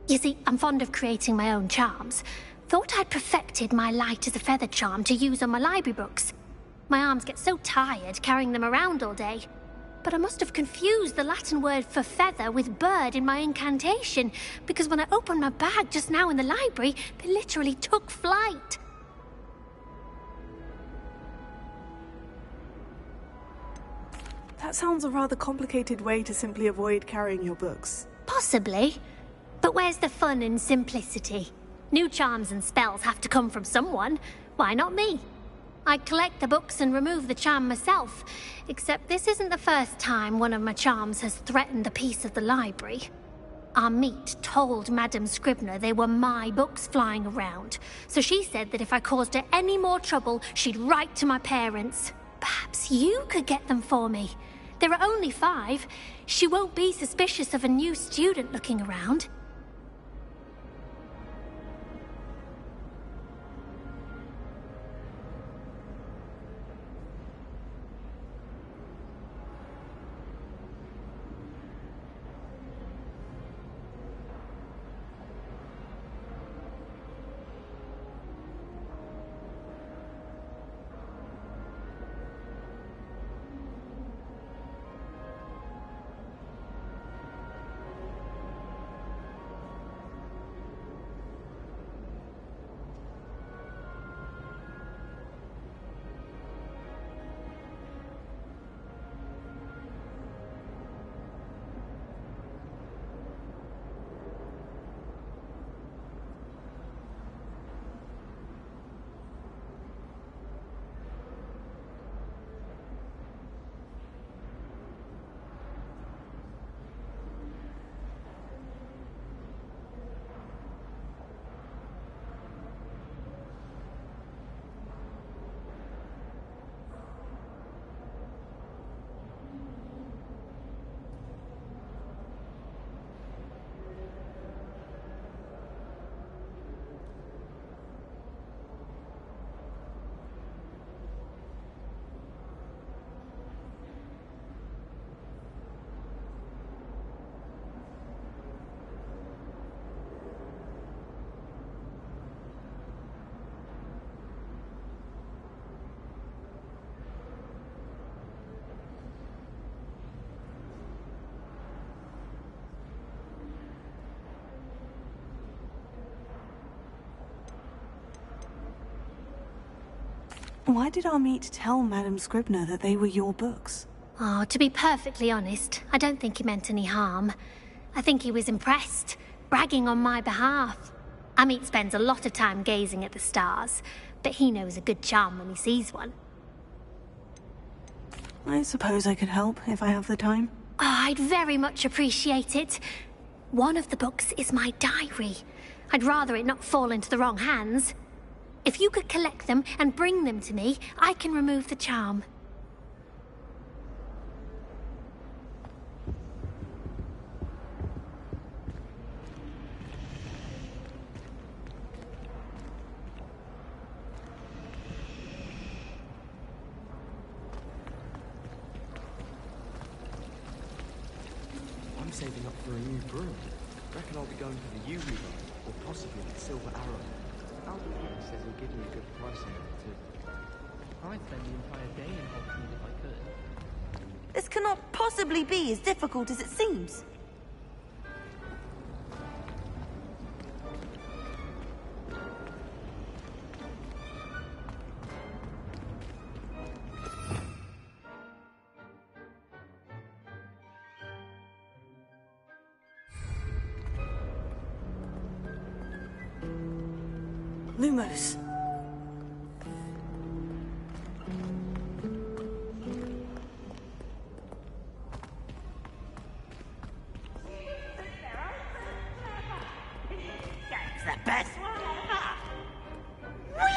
You see, I'm fond of creating my own charms. Thought I'd perfected my light as a feather charm to use on my library books. My arms get so tired carrying them around all day. But I must have confused the Latin word for feather with bird in my incantation, because when I opened my bag just now in the library, they literally took flight. That sounds a rather complicated way to simply avoid carrying your books. Possibly. But where's the fun in simplicity? New charms and spells have to come from someone. Why not me? I collect the books and remove the charm myself, except this isn't the first time one of my charms has threatened the peace of the library. Our meet told Madame Scribner they were my books flying around, so she said that if I caused her any more trouble, she'd write to my parents. Perhaps you could get them for me. There are only 5. She won't be suspicious of a new student looking around. Why did our meet tell Madame Scribner that they were your books? Oh, to be perfectly honest, I don't think he meant any harm. I think he was impressed, bragging on my behalf. Amit spends a lot of time gazing at the stars, but he knows a good charm when he sees one. I suppose I could help if I have the time. Oh, I'd very much appreciate it. One of the books is my diary. I'd rather it not fall into the wrong hands. If you could collect them and bring them to me, I can remove the charm. saving up for a new broom. Reckon I'll be going for the Uni one, or possibly the Silver Arrow. Albert says he'll give me a good price on it too. I'd spend the entire day in Hogsmeade if I could. This cannot possibly be as difficult as it seems. Lumos. It's the best one ever! Whee!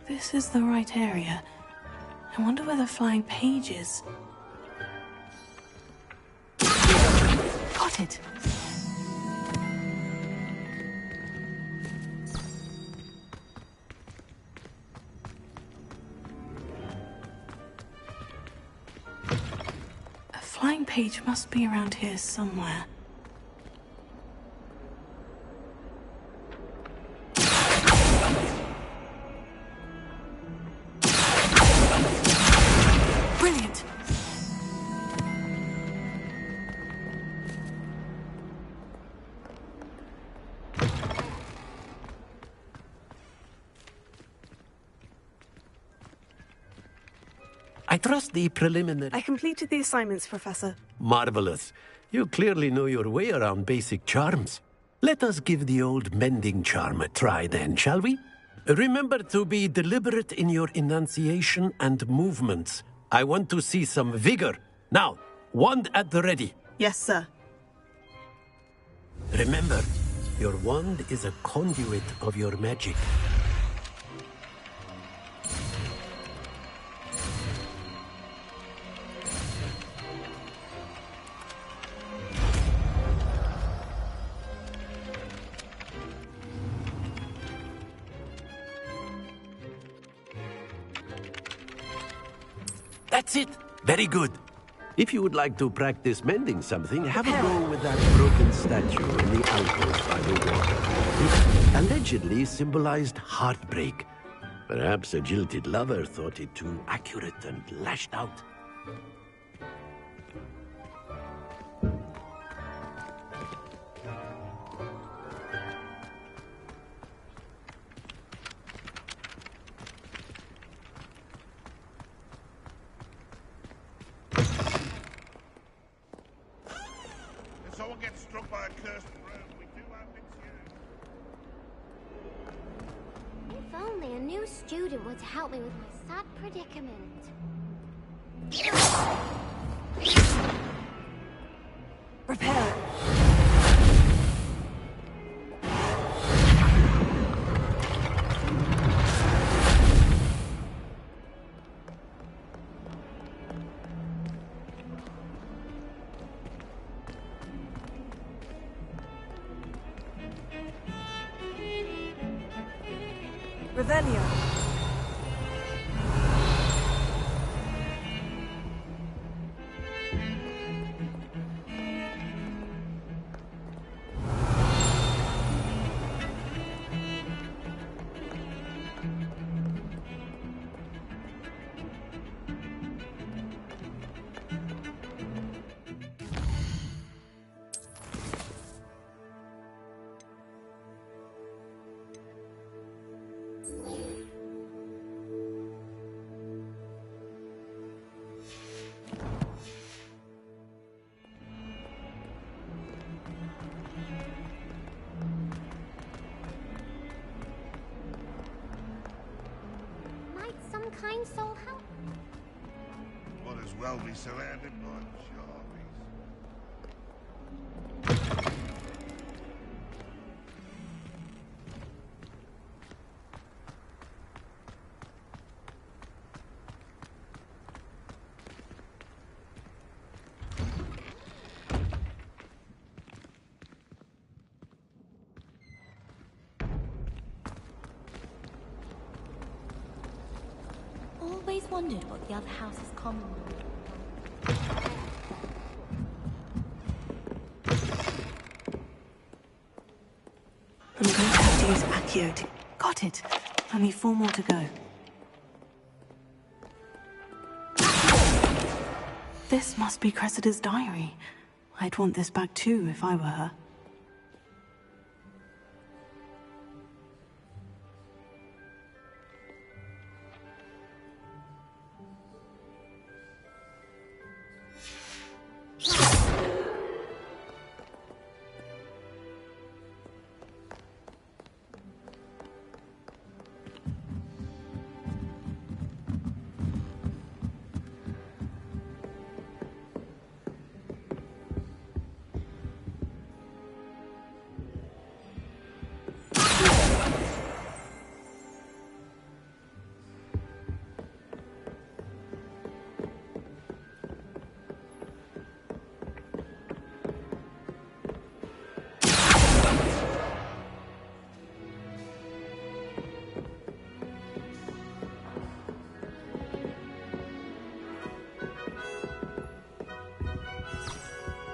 This is the right area. I wonder where the flying page is. Got it! A flying page must be around here somewhere. Brilliant! I trust the preliminary... I completed the assignments, Professor. Marvelous. You clearly know your way around basic charms. Let us give the old mending charm a try then, shall we? Remember to be deliberate in your enunciation and movements. I want to see some vigor. Now, wand at the ready. Yes, sir. Remember, your wand is a conduit of your magic. That's it. Very good. If you would like to practice mending something, have a go with that broken statue in the alcove by the water. It allegedly symbolized heartbreak. Perhaps a jilted lover thought it too accurate and lashed out. If someone gets struck by a cursed broom, we do have it. If only a new student would help me with my sad predicament. Prepare. Revelio. fine soul help? Might as well be surrounded by Always wondered what the other house's common were. I'm going to have to use Accio to... Got it. Only 4 more to go. This must be Cressida's diary. I'd want this back too if I were her.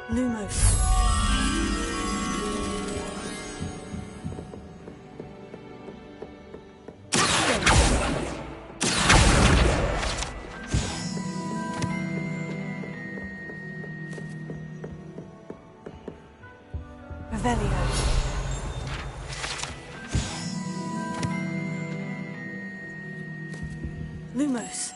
Lumos. Revelio. Lumos.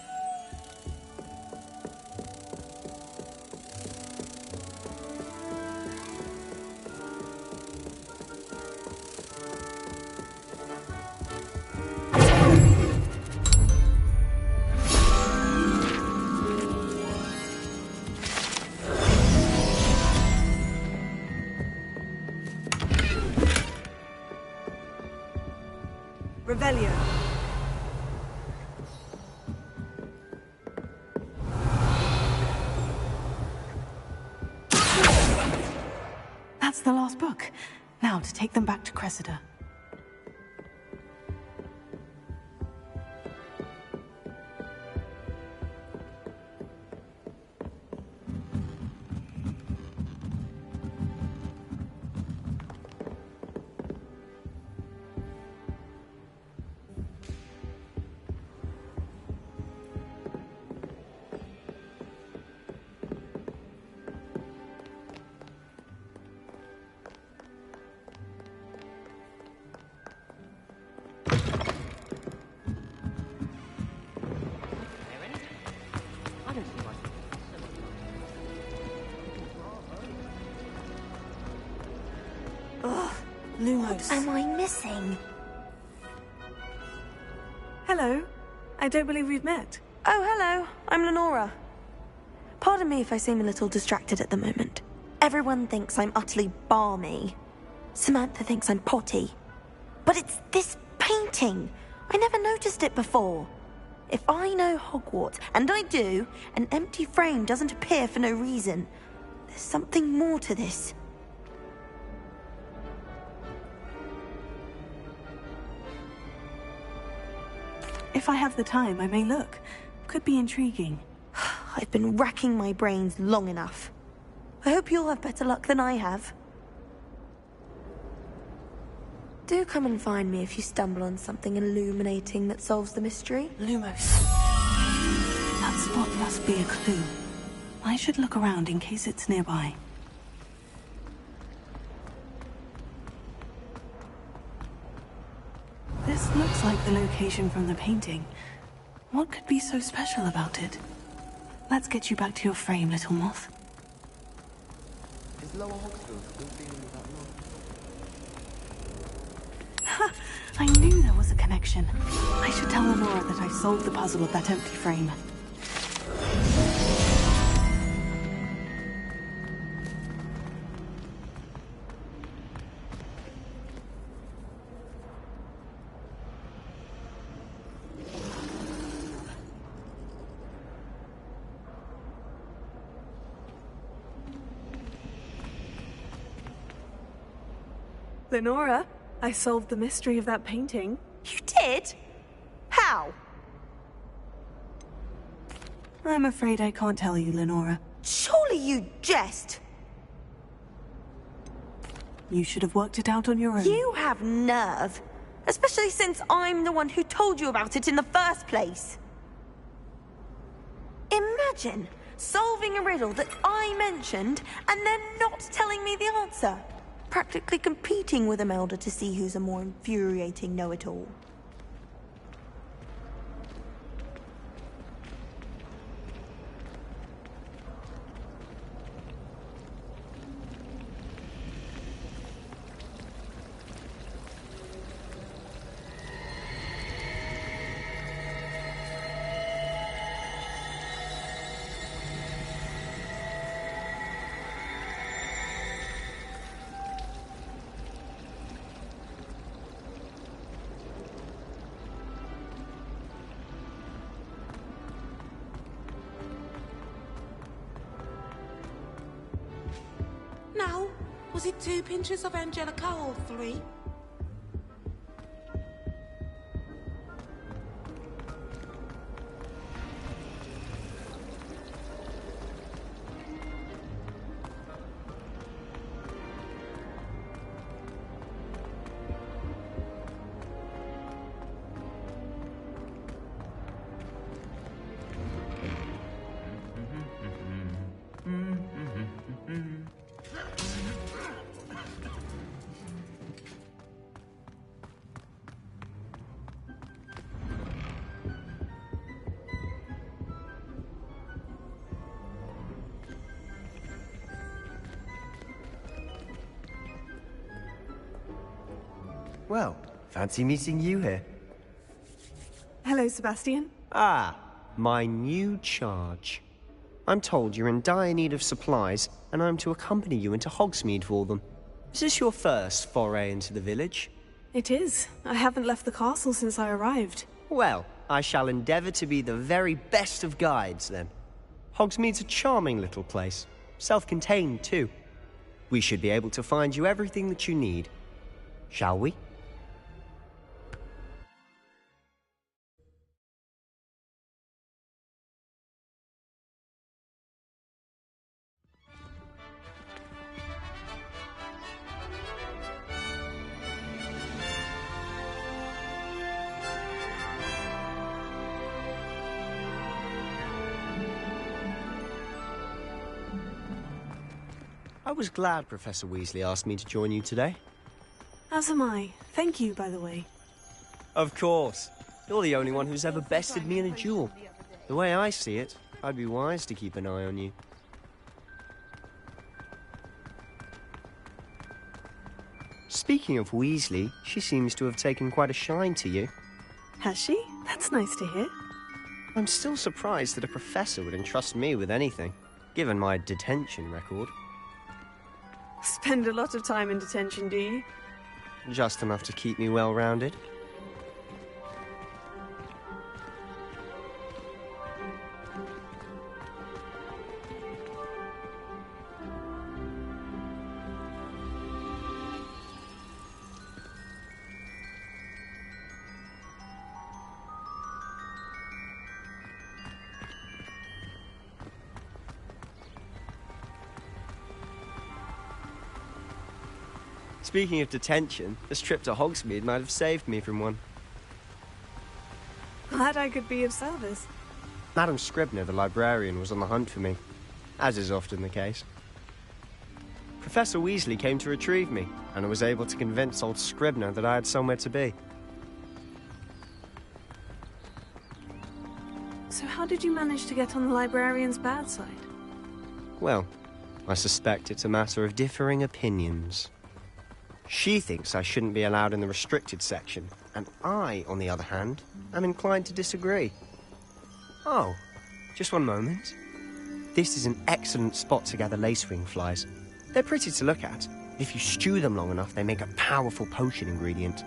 Revelio. That's the last book. Now to take them back to Cressida. Lumos. What am I missing? Hello. I don't believe we've met. Oh, hello. I'm Lenora. Pardon me if I seem a little distracted at the moment. Everyone thinks I'm utterly balmy. Samantha thinks I'm potty. But it's this painting. I never noticed it before. If I know Hogwarts, and I do, an empty frame doesn't appear for no reason. There's something more to this. If I have the time, I may look. Could be intriguing. I've been racking my brains long enough. I hope you'll have better luck than I have. Do come and find me if you stumble on something illuminating that solves the mystery. Lumos. That spot must be a clue. I should look around in case it's nearby. This looks like the location from the painting. What could be so special about it? Let's get you back to your frame, little moth. Is Lower Hogsfield still feeling that I knew there was a connection. I should tell Lenora that I solved the puzzle of that empty frame. Lenora, I solved the mystery of that painting. You did? How? I'm afraid I can't tell you, Lenora. Surely you jest. You should have worked it out on your own. You have nerve. Especially since I'm the one who told you about it in the first place. Imagine solving a riddle that I mentioned and then not telling me the answer. Practically competing with Esmeralda to see who's a more infuriating know-it-all. Now, was it 2 pinches of Angelica or 3? Well, fancy meeting you here. Hello, Sebastian. Ah, my new charge. I'm told you're in dire need of supplies, and I'm to accompany you into Hogsmeade for them. Is this your first foray into the village? It is. I haven't left the castle since I arrived. Well, I shall endeavour to be the very best of guides, then. Hogsmeade's a charming little place. Self-contained, too. We should be able to find you everything that you need. Shall we? I was glad Professor Weasley asked me to join you today. As am I. Thank you, by the way. Of course. You're the only one who's ever bested me in a duel. The way I see it, I'd be wise to keep an eye on you. Speaking of Weasley, she seems to have taken quite a shine to you. Has she? That's nice to hear. I'm still surprised that a professor would entrust me with anything, given my detention record. Spend a lot of time in detention, do you? Just enough to keep me well-rounded. Speaking of detention, this trip to Hogsmeade might have saved me from one. Glad I could be of service. Madam Scribner, the librarian, was on the hunt for me, as is often the case. Professor Weasley came to retrieve me, and I was able to convince old Scribner that I had somewhere to be. So how did you manage to get on the librarian's bad side? Well, I suspect it's a matter of differing opinions. She thinks I shouldn't be allowed in the restricted section, and I, on the other hand, am inclined to disagree. Oh, just one moment. This is an excellent spot to gather lacewing flies. They're pretty to look at. If you stew them long enough, they make a powerful potion ingredient.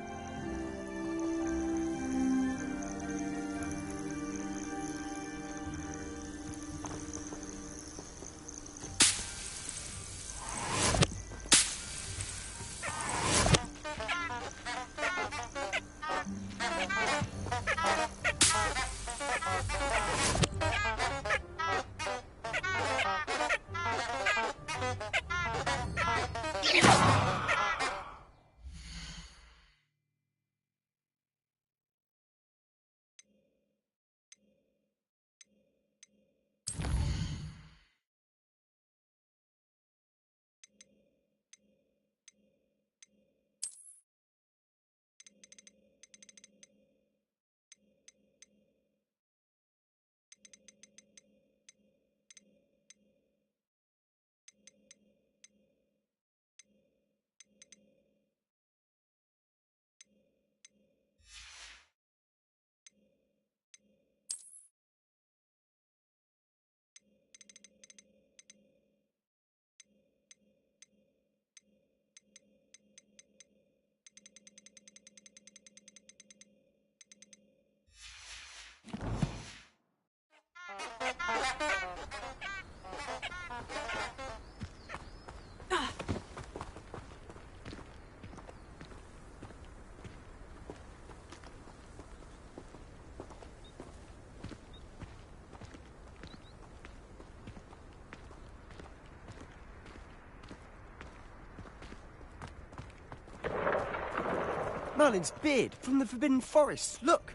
Merlin's beard from the Forbidden Forest. Look!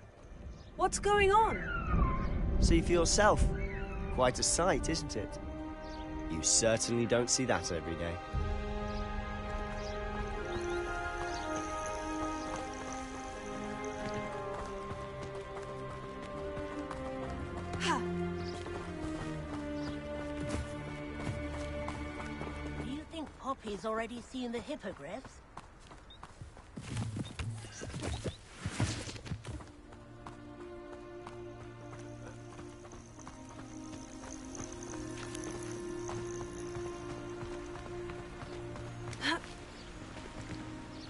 What's going on? See for yourself. Quite a sight, isn't it? You certainly don't see that every day. Do you think Poppy's already seen the hippogriffs?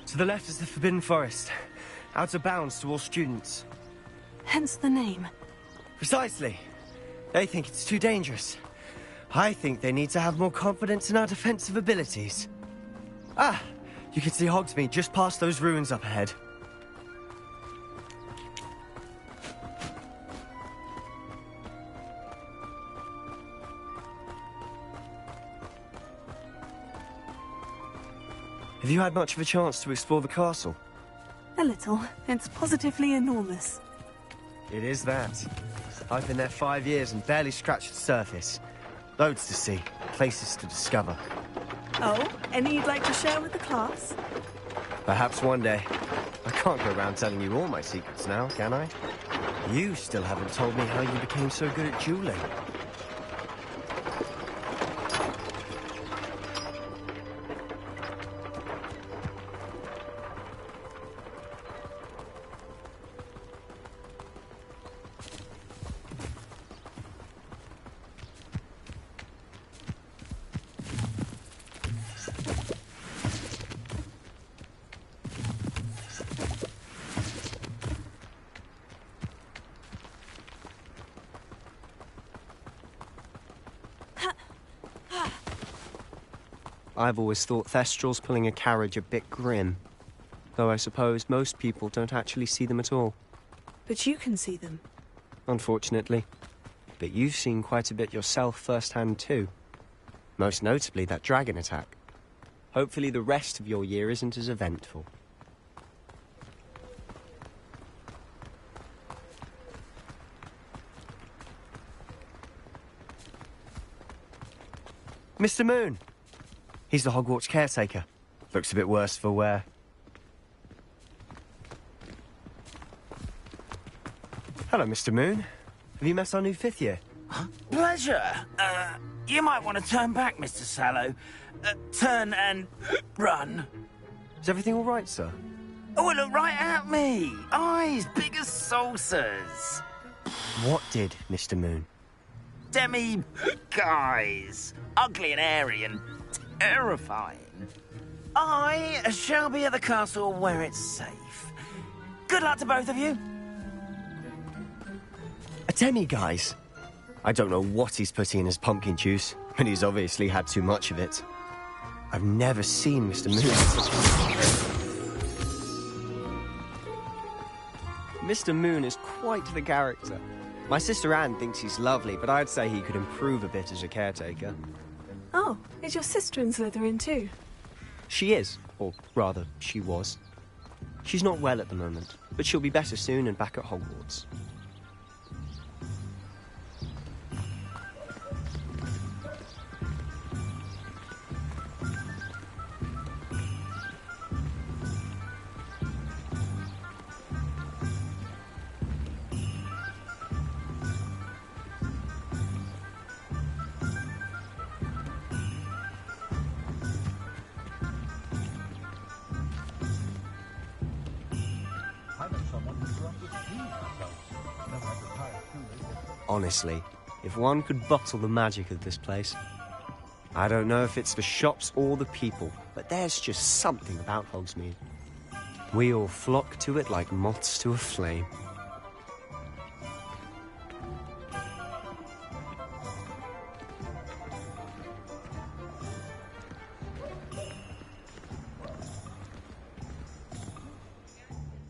To the left is the Forbidden Forest. Out of bounds to all students. Hence the name. Precisely. They think it's too dangerous. I think they need to have more confidence in our defensive abilities. Ah! You can see Hogsmeade just past those ruins up ahead. Have you had much of a chance to explore the castle? A little. It's positively enormous. It is that. I've been there 5 years and barely scratched the surface. Loads to see, places to discover. Oh, any you'd like to share with the class? Perhaps one day. I can't go around telling you all my secrets now, can I? You still haven't told me how you became so good at dueling. I've always thought Thestrals pulling a carriage a bit grim. Though I suppose most people don't actually see them at all. But you can see them. Unfortunately. But you've seen quite a bit yourself firsthand too. Most notably that dragon attack. Hopefully the rest of your year isn't as eventful. Mr. Moon! He's the Hogwarts caretaker. Looks a bit worse for wear. Hello, Mr. Moon. Have you met our new 5th year? Pleasure. You might want to turn back, Mr. Sallow. Turn and run. Is everything all right, sir? Oh, look right at me! Eyes big as saucers! What did, Mr. Moon? Guys, ugly and hairy and terrifying. I shall be at the castle where it's safe. Good luck to both of you. A demi-guise? I don't know what he's putting in his pumpkin juice, but he's obviously had too much of it. I've never seen Mr. Moon. Mr. Moon is quite the character. My sister Anne thinks he's lovely, but I'd say he could improve a bit as a caretaker. Oh, is your sister in Slytherin too? She is, or rather, she was. She's not well at the moment, but she'll be better soon and back at Hogwarts. Honestly, if one could bottle the magic of this place. I don't know if it's the shops or the people, but there's just something about Hogsmeade. We all flock to it like moths to a flame.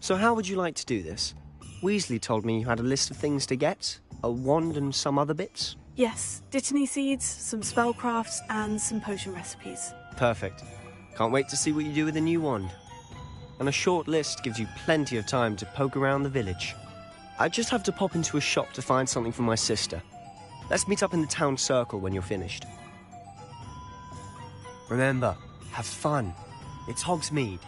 So how would you like to do this? Weasley told me you had a list of things to get. A wand and some other bits? Yes, dittany seeds, some spellcrafts, and some potion recipes. Perfect. Can't wait to see what you do with the new wand. And a short list gives you plenty of time to poke around the village. I just have to pop into a shop to find something for my sister. Let's meet up in the town circle when you're finished. Remember, have fun. It's Hogsmeade.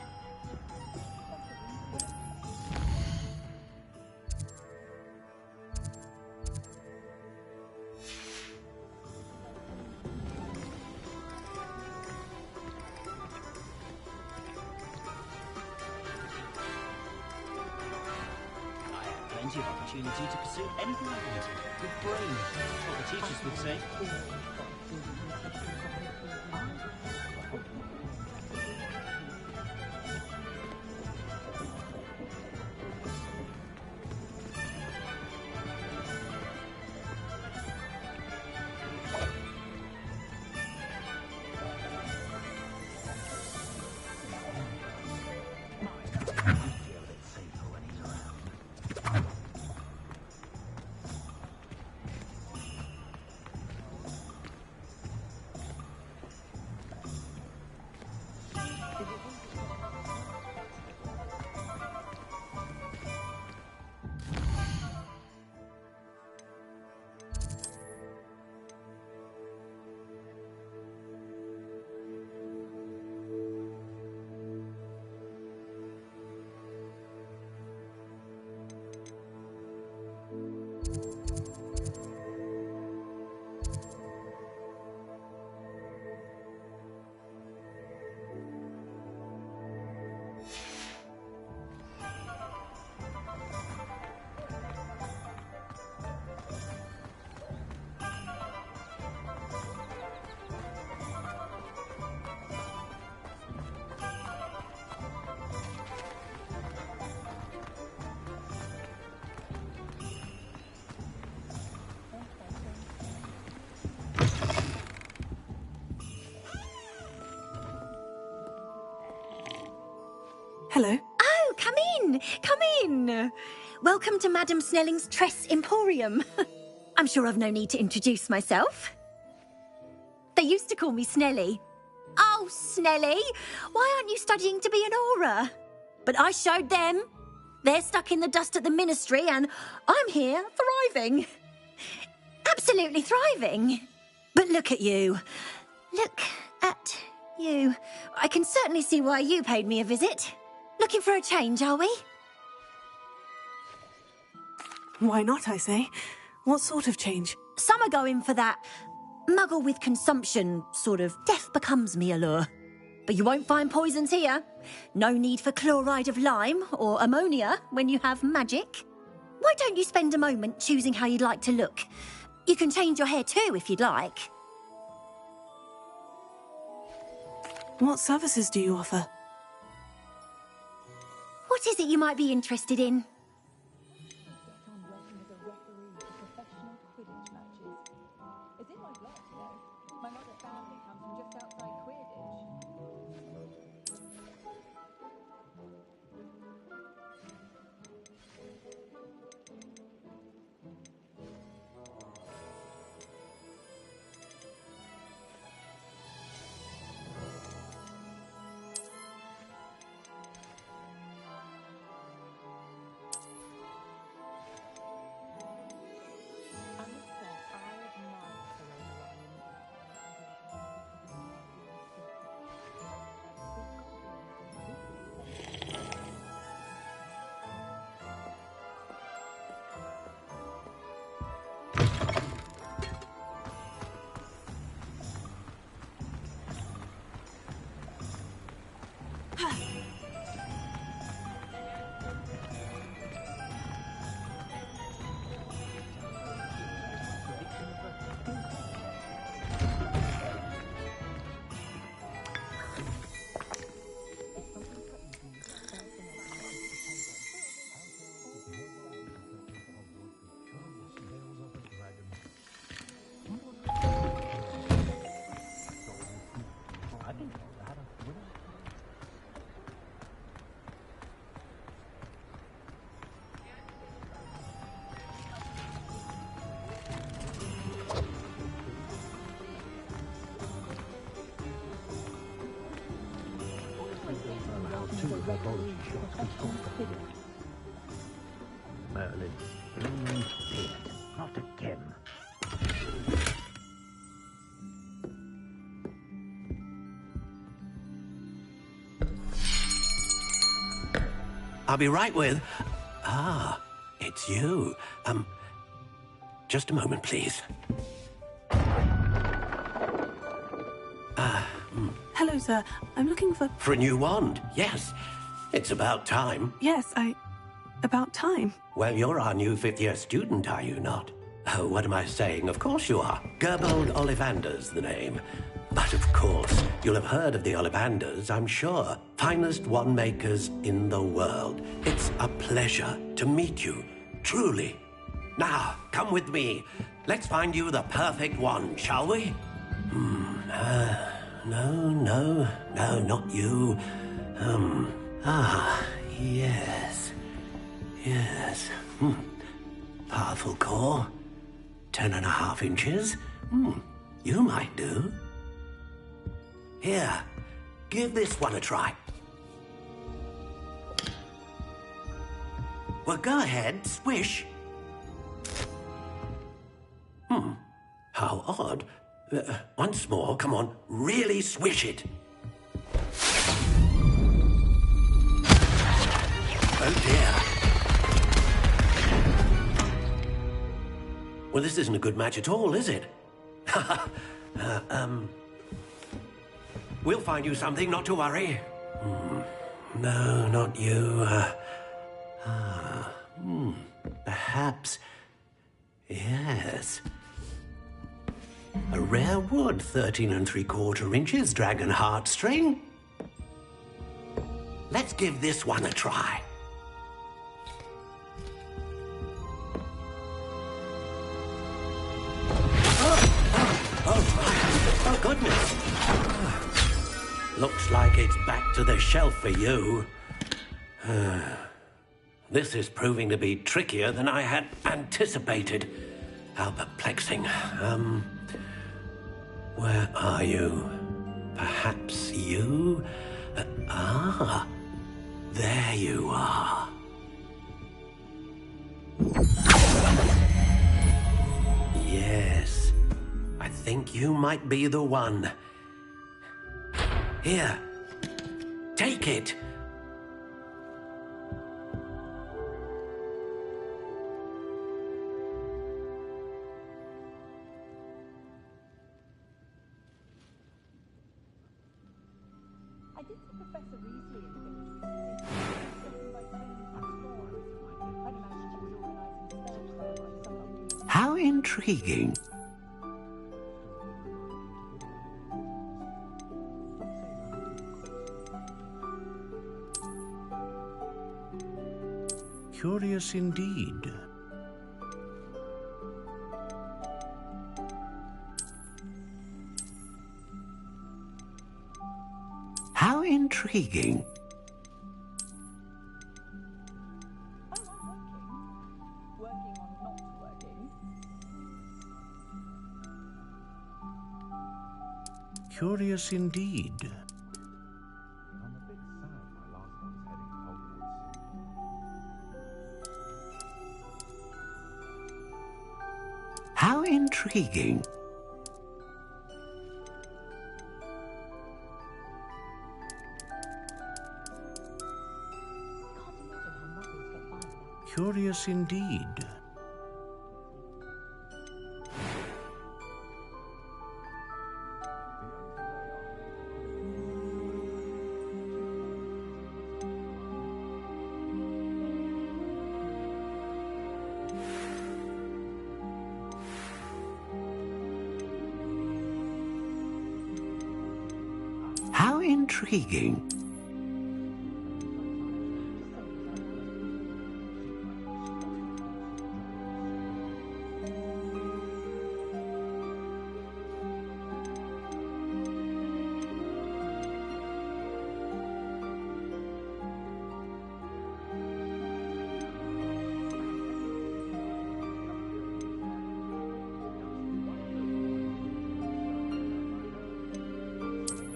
Plenty of opportunity to pursue anything I wanted. Good brain, that's what the teachers would say. Hello. Oh, come in! Come in! Welcome to Madame Snelling's Tress Emporium. I'm sure I've no need to introduce myself. They used to call me Snelly. Oh, Snelly! Why aren't you studying to be an aura? But I showed them. They're stuck in the dust at the Ministry, and I'm here, thriving. Absolutely thriving. But look at you. Look at you. I can certainly see why you paid me a visit. Looking for a change, are we? Why not, I say? What sort of change? Some are going for that muggle with consumption, sort of death becomes me allure. But you won't find poisons here. No need for chloride of lime or ammonia when you have magic. Why don't you spend a moment choosing how you'd like to look? You can change your hair too if you'd like. What services do you offer? What is it you might be interested in? Merlin, please see it. Not again. I'll be right with... Ah, it's you. Just a moment, please. Hello, sir. I'm looking for... For a new wand, yes. It's about time. Yes, about time. Well, you're our new fifth-year student, are you not? Oh, what am I saying? Of course you are. Gerbold Ollivander's the name. But of course, you'll have heard of the Ollivanders, I'm sure. Finest wand makers in the world. It's a pleasure to meet you, truly. Now, come with me. Let's find you the perfect wand, shall we? No, not you. Yes. Powerful core. 10.5 inches. You might do. Here, give this one a try. Well, go ahead, swish. How odd. Once more, come on, really swish it. Oh dear. Well, this isn't a good match at all, is it? We'll find you something, not to worry. No, not you. Perhaps... Yes. A rare wood, 13 3/4 inches, dragon heartstring. Let's give this one a try. Oh, goodness. Looks like it's back to the shelf for you. This is proving to be trickier than I had anticipated. How perplexing. Where are you? Perhaps you? There you are. Yes, I think you might be the one. Here, take it. How intriguing. Curious indeed. How intriguing. Curious indeed. How intriguing. Curious indeed. How intriguing.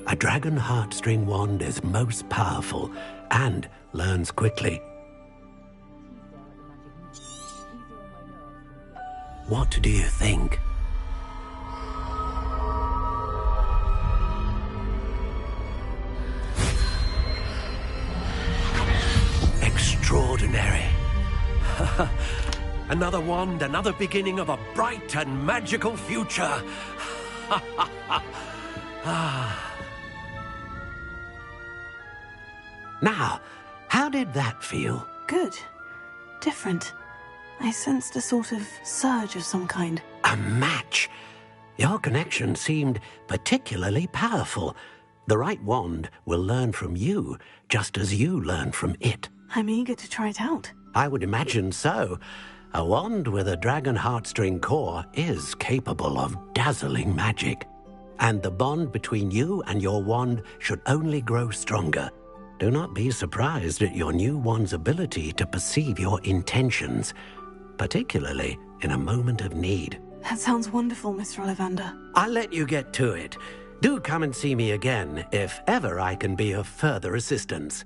A dragon heartstring wand is most powerful and learns quickly. What do you think? Extraordinary. Another wand, another beginning of a bright and magical future. Now, how did that feel? Good. Different. I sensed a sort of surge of some kind. A match. Your connection seemed particularly powerful. The right wand will learn from you, just as you learn from it. I'm eager to try it out. I would imagine so. A wand with a dragon heartstring core is capable of dazzling magic. And the bond between you and your wand should only grow stronger. Do not be surprised at your new wand's ability to perceive your intentions, particularly in a moment of need. That sounds wonderful, Mr. Ollivander. I'll let you get to it. Do come and see me again if ever I can be of further assistance.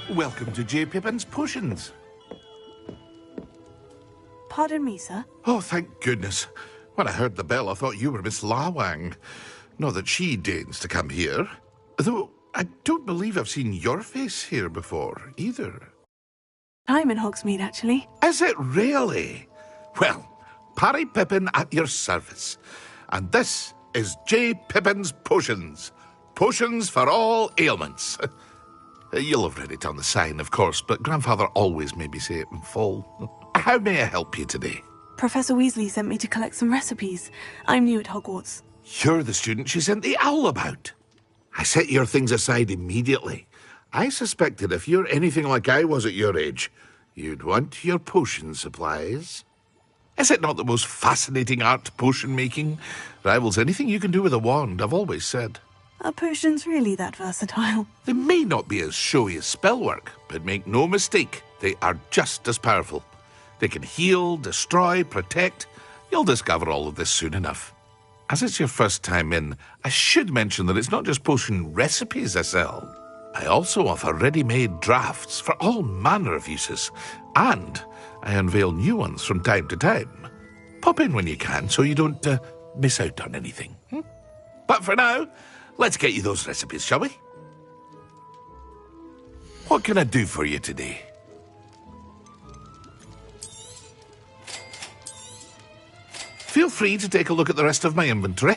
Welcome to J. Pippin's Potions. Pardon me, sir. Oh, thank goodness. When I heard the bell, I thought you were Miss Lawang. Not that she deigns to come here. Though, I don't believe I've seen your face here before, either. I'm in Hogsmeade, actually. Is it really? Well, Parry Pippin at your service. And this is J. Pippin's Potions. Potions for all ailments. You'll have read it on the sign, of course, but Grandfather always made me say it in full. How may I help you today? Professor Weasley sent me to collect some recipes. I'm new at Hogwarts. You're the student she sent the owl about. I set your things aside immediately. I suspected if you're anything like I was at your age, you'd want your potion supplies. Is it not the most fascinating art, potion making? Rivals anything you can do with a wand, I've always said. Are potions really that versatile? They may not be as showy as spellwork, but make no mistake, they are just as powerful. They can heal, destroy, protect. You'll discover all of this soon enough. As it's your first time in, I should mention that it's not just potion recipes I sell. I also offer ready-made drafts for all manner of uses, and I unveil new ones from time to time. Pop in when you can so you don't miss out on anything. But for now, let's get you those recipes, shall we? What can I do for you today? Feel free to take a look at the rest of my inventory,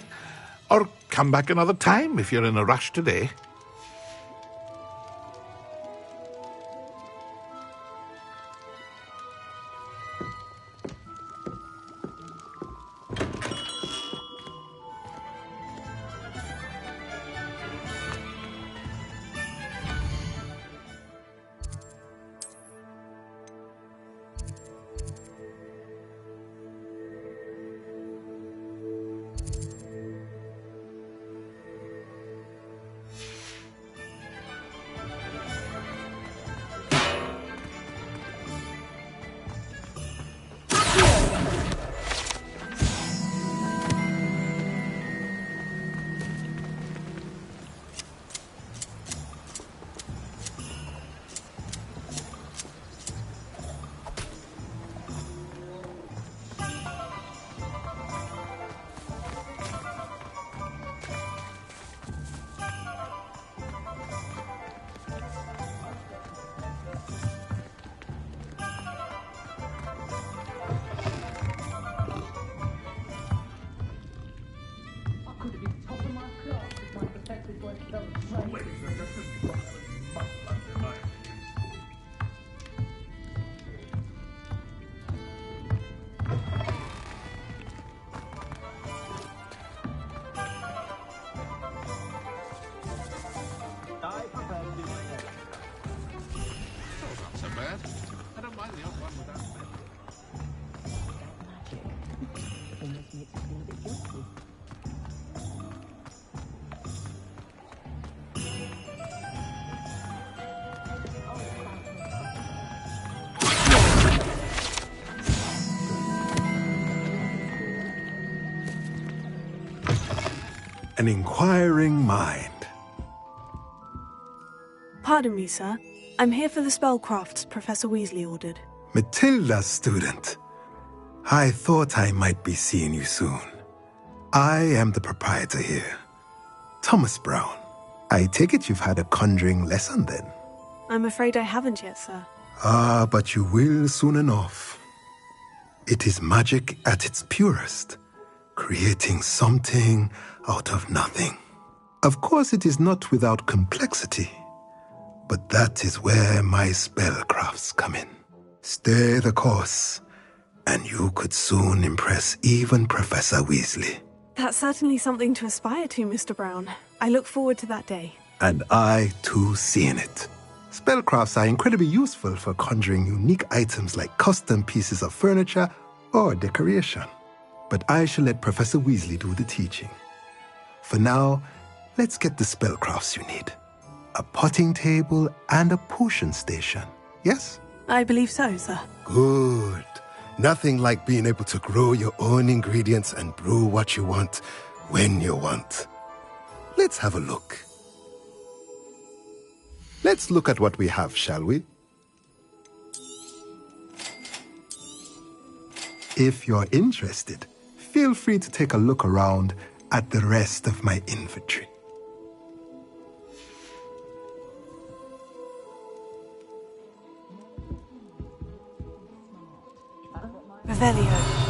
or come back another time if you're in a rush today. An inquiring mind. Pardon me, sir. I'm here for the spellcrafts Professor Weasley ordered. Matilda's student. I thought I might be seeing you soon. I am the proprietor here, Thomas Brown. I take it you've had a conjuring lesson then? I'm afraid I haven't yet, sir. Ah, but you will soon enough. It is magic at its purest, creating something out of nothing. Of course, it is not without complexity, but that is where my spellcrafts come in. Stay the course, and you could soon impress even Professor Weasley. That's certainly something to aspire to, Mr. Brown. I look forward to that day. And I, too, seeing it. Spellcrafts are incredibly useful for conjuring unique items like custom pieces of furniture or decoration. But I shall let Professor Weasley do the teaching. For now, let's get the spellcrafts you need. A potting table and a potion station, yes? I believe so, sir. Good. Nothing like being able to grow your own ingredients and brew what you want when you want. Let's have a look. Let's look at what we have, shall we? If you're interested, feel free to take a look around at the rest of my inventory. Revelio.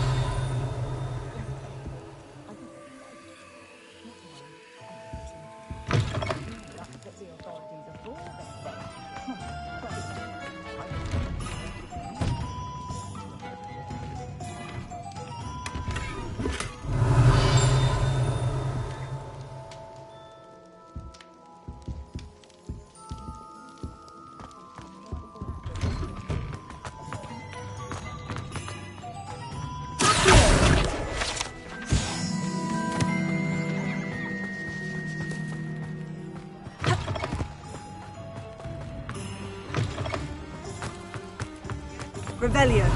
Revelio.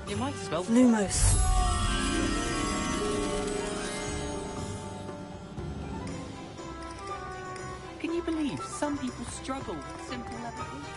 You might as well. Lumos. Can you believe some people struggle with simple navigation?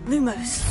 Lumos.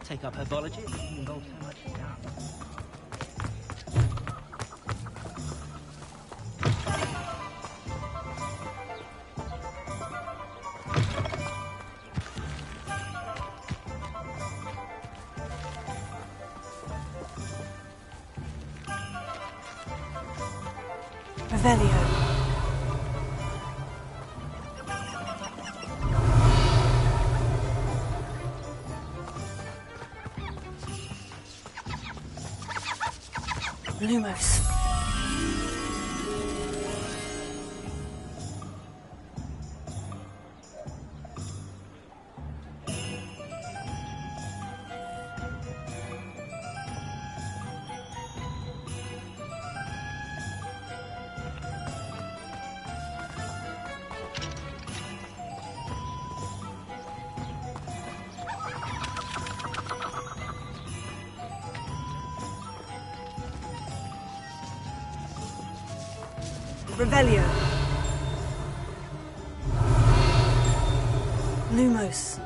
take up herbology. It involves so much stuff. Revelio. Lumos. Revelio. Lumos.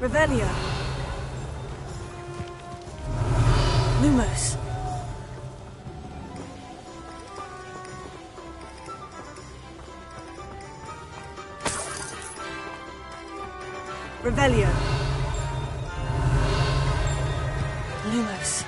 Revelio. Lumos. Revelio. Lumos.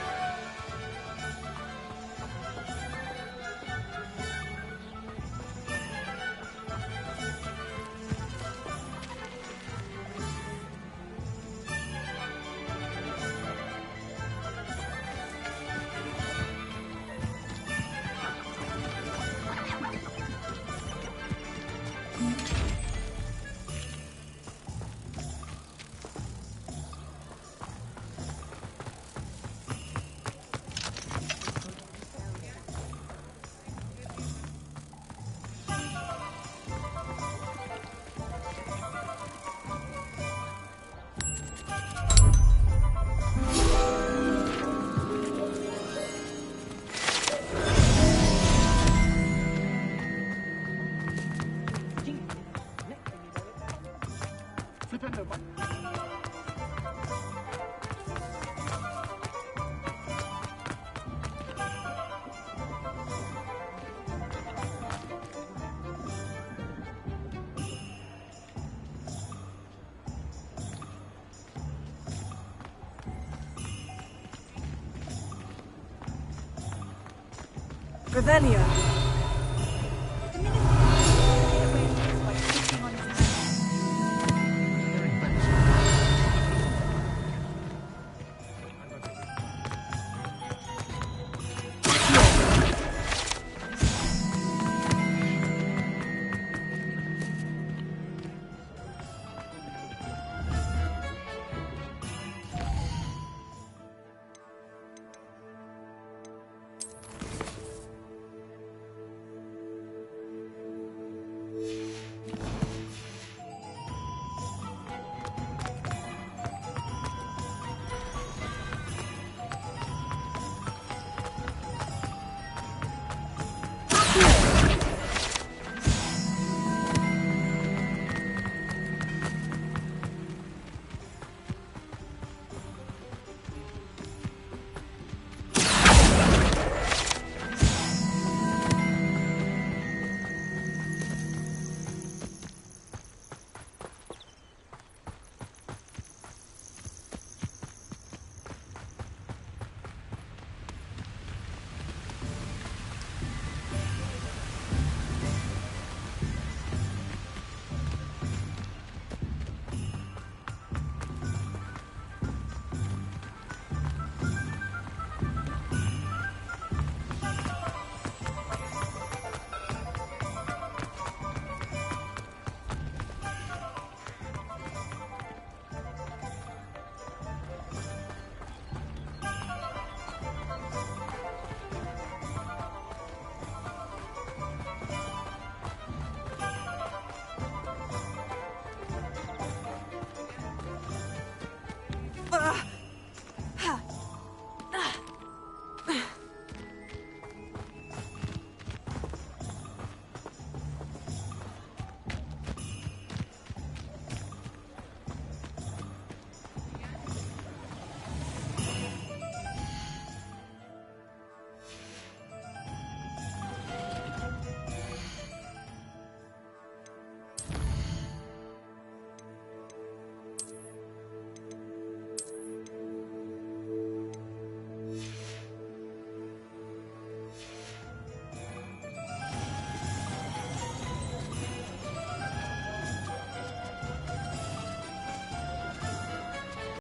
Revelio.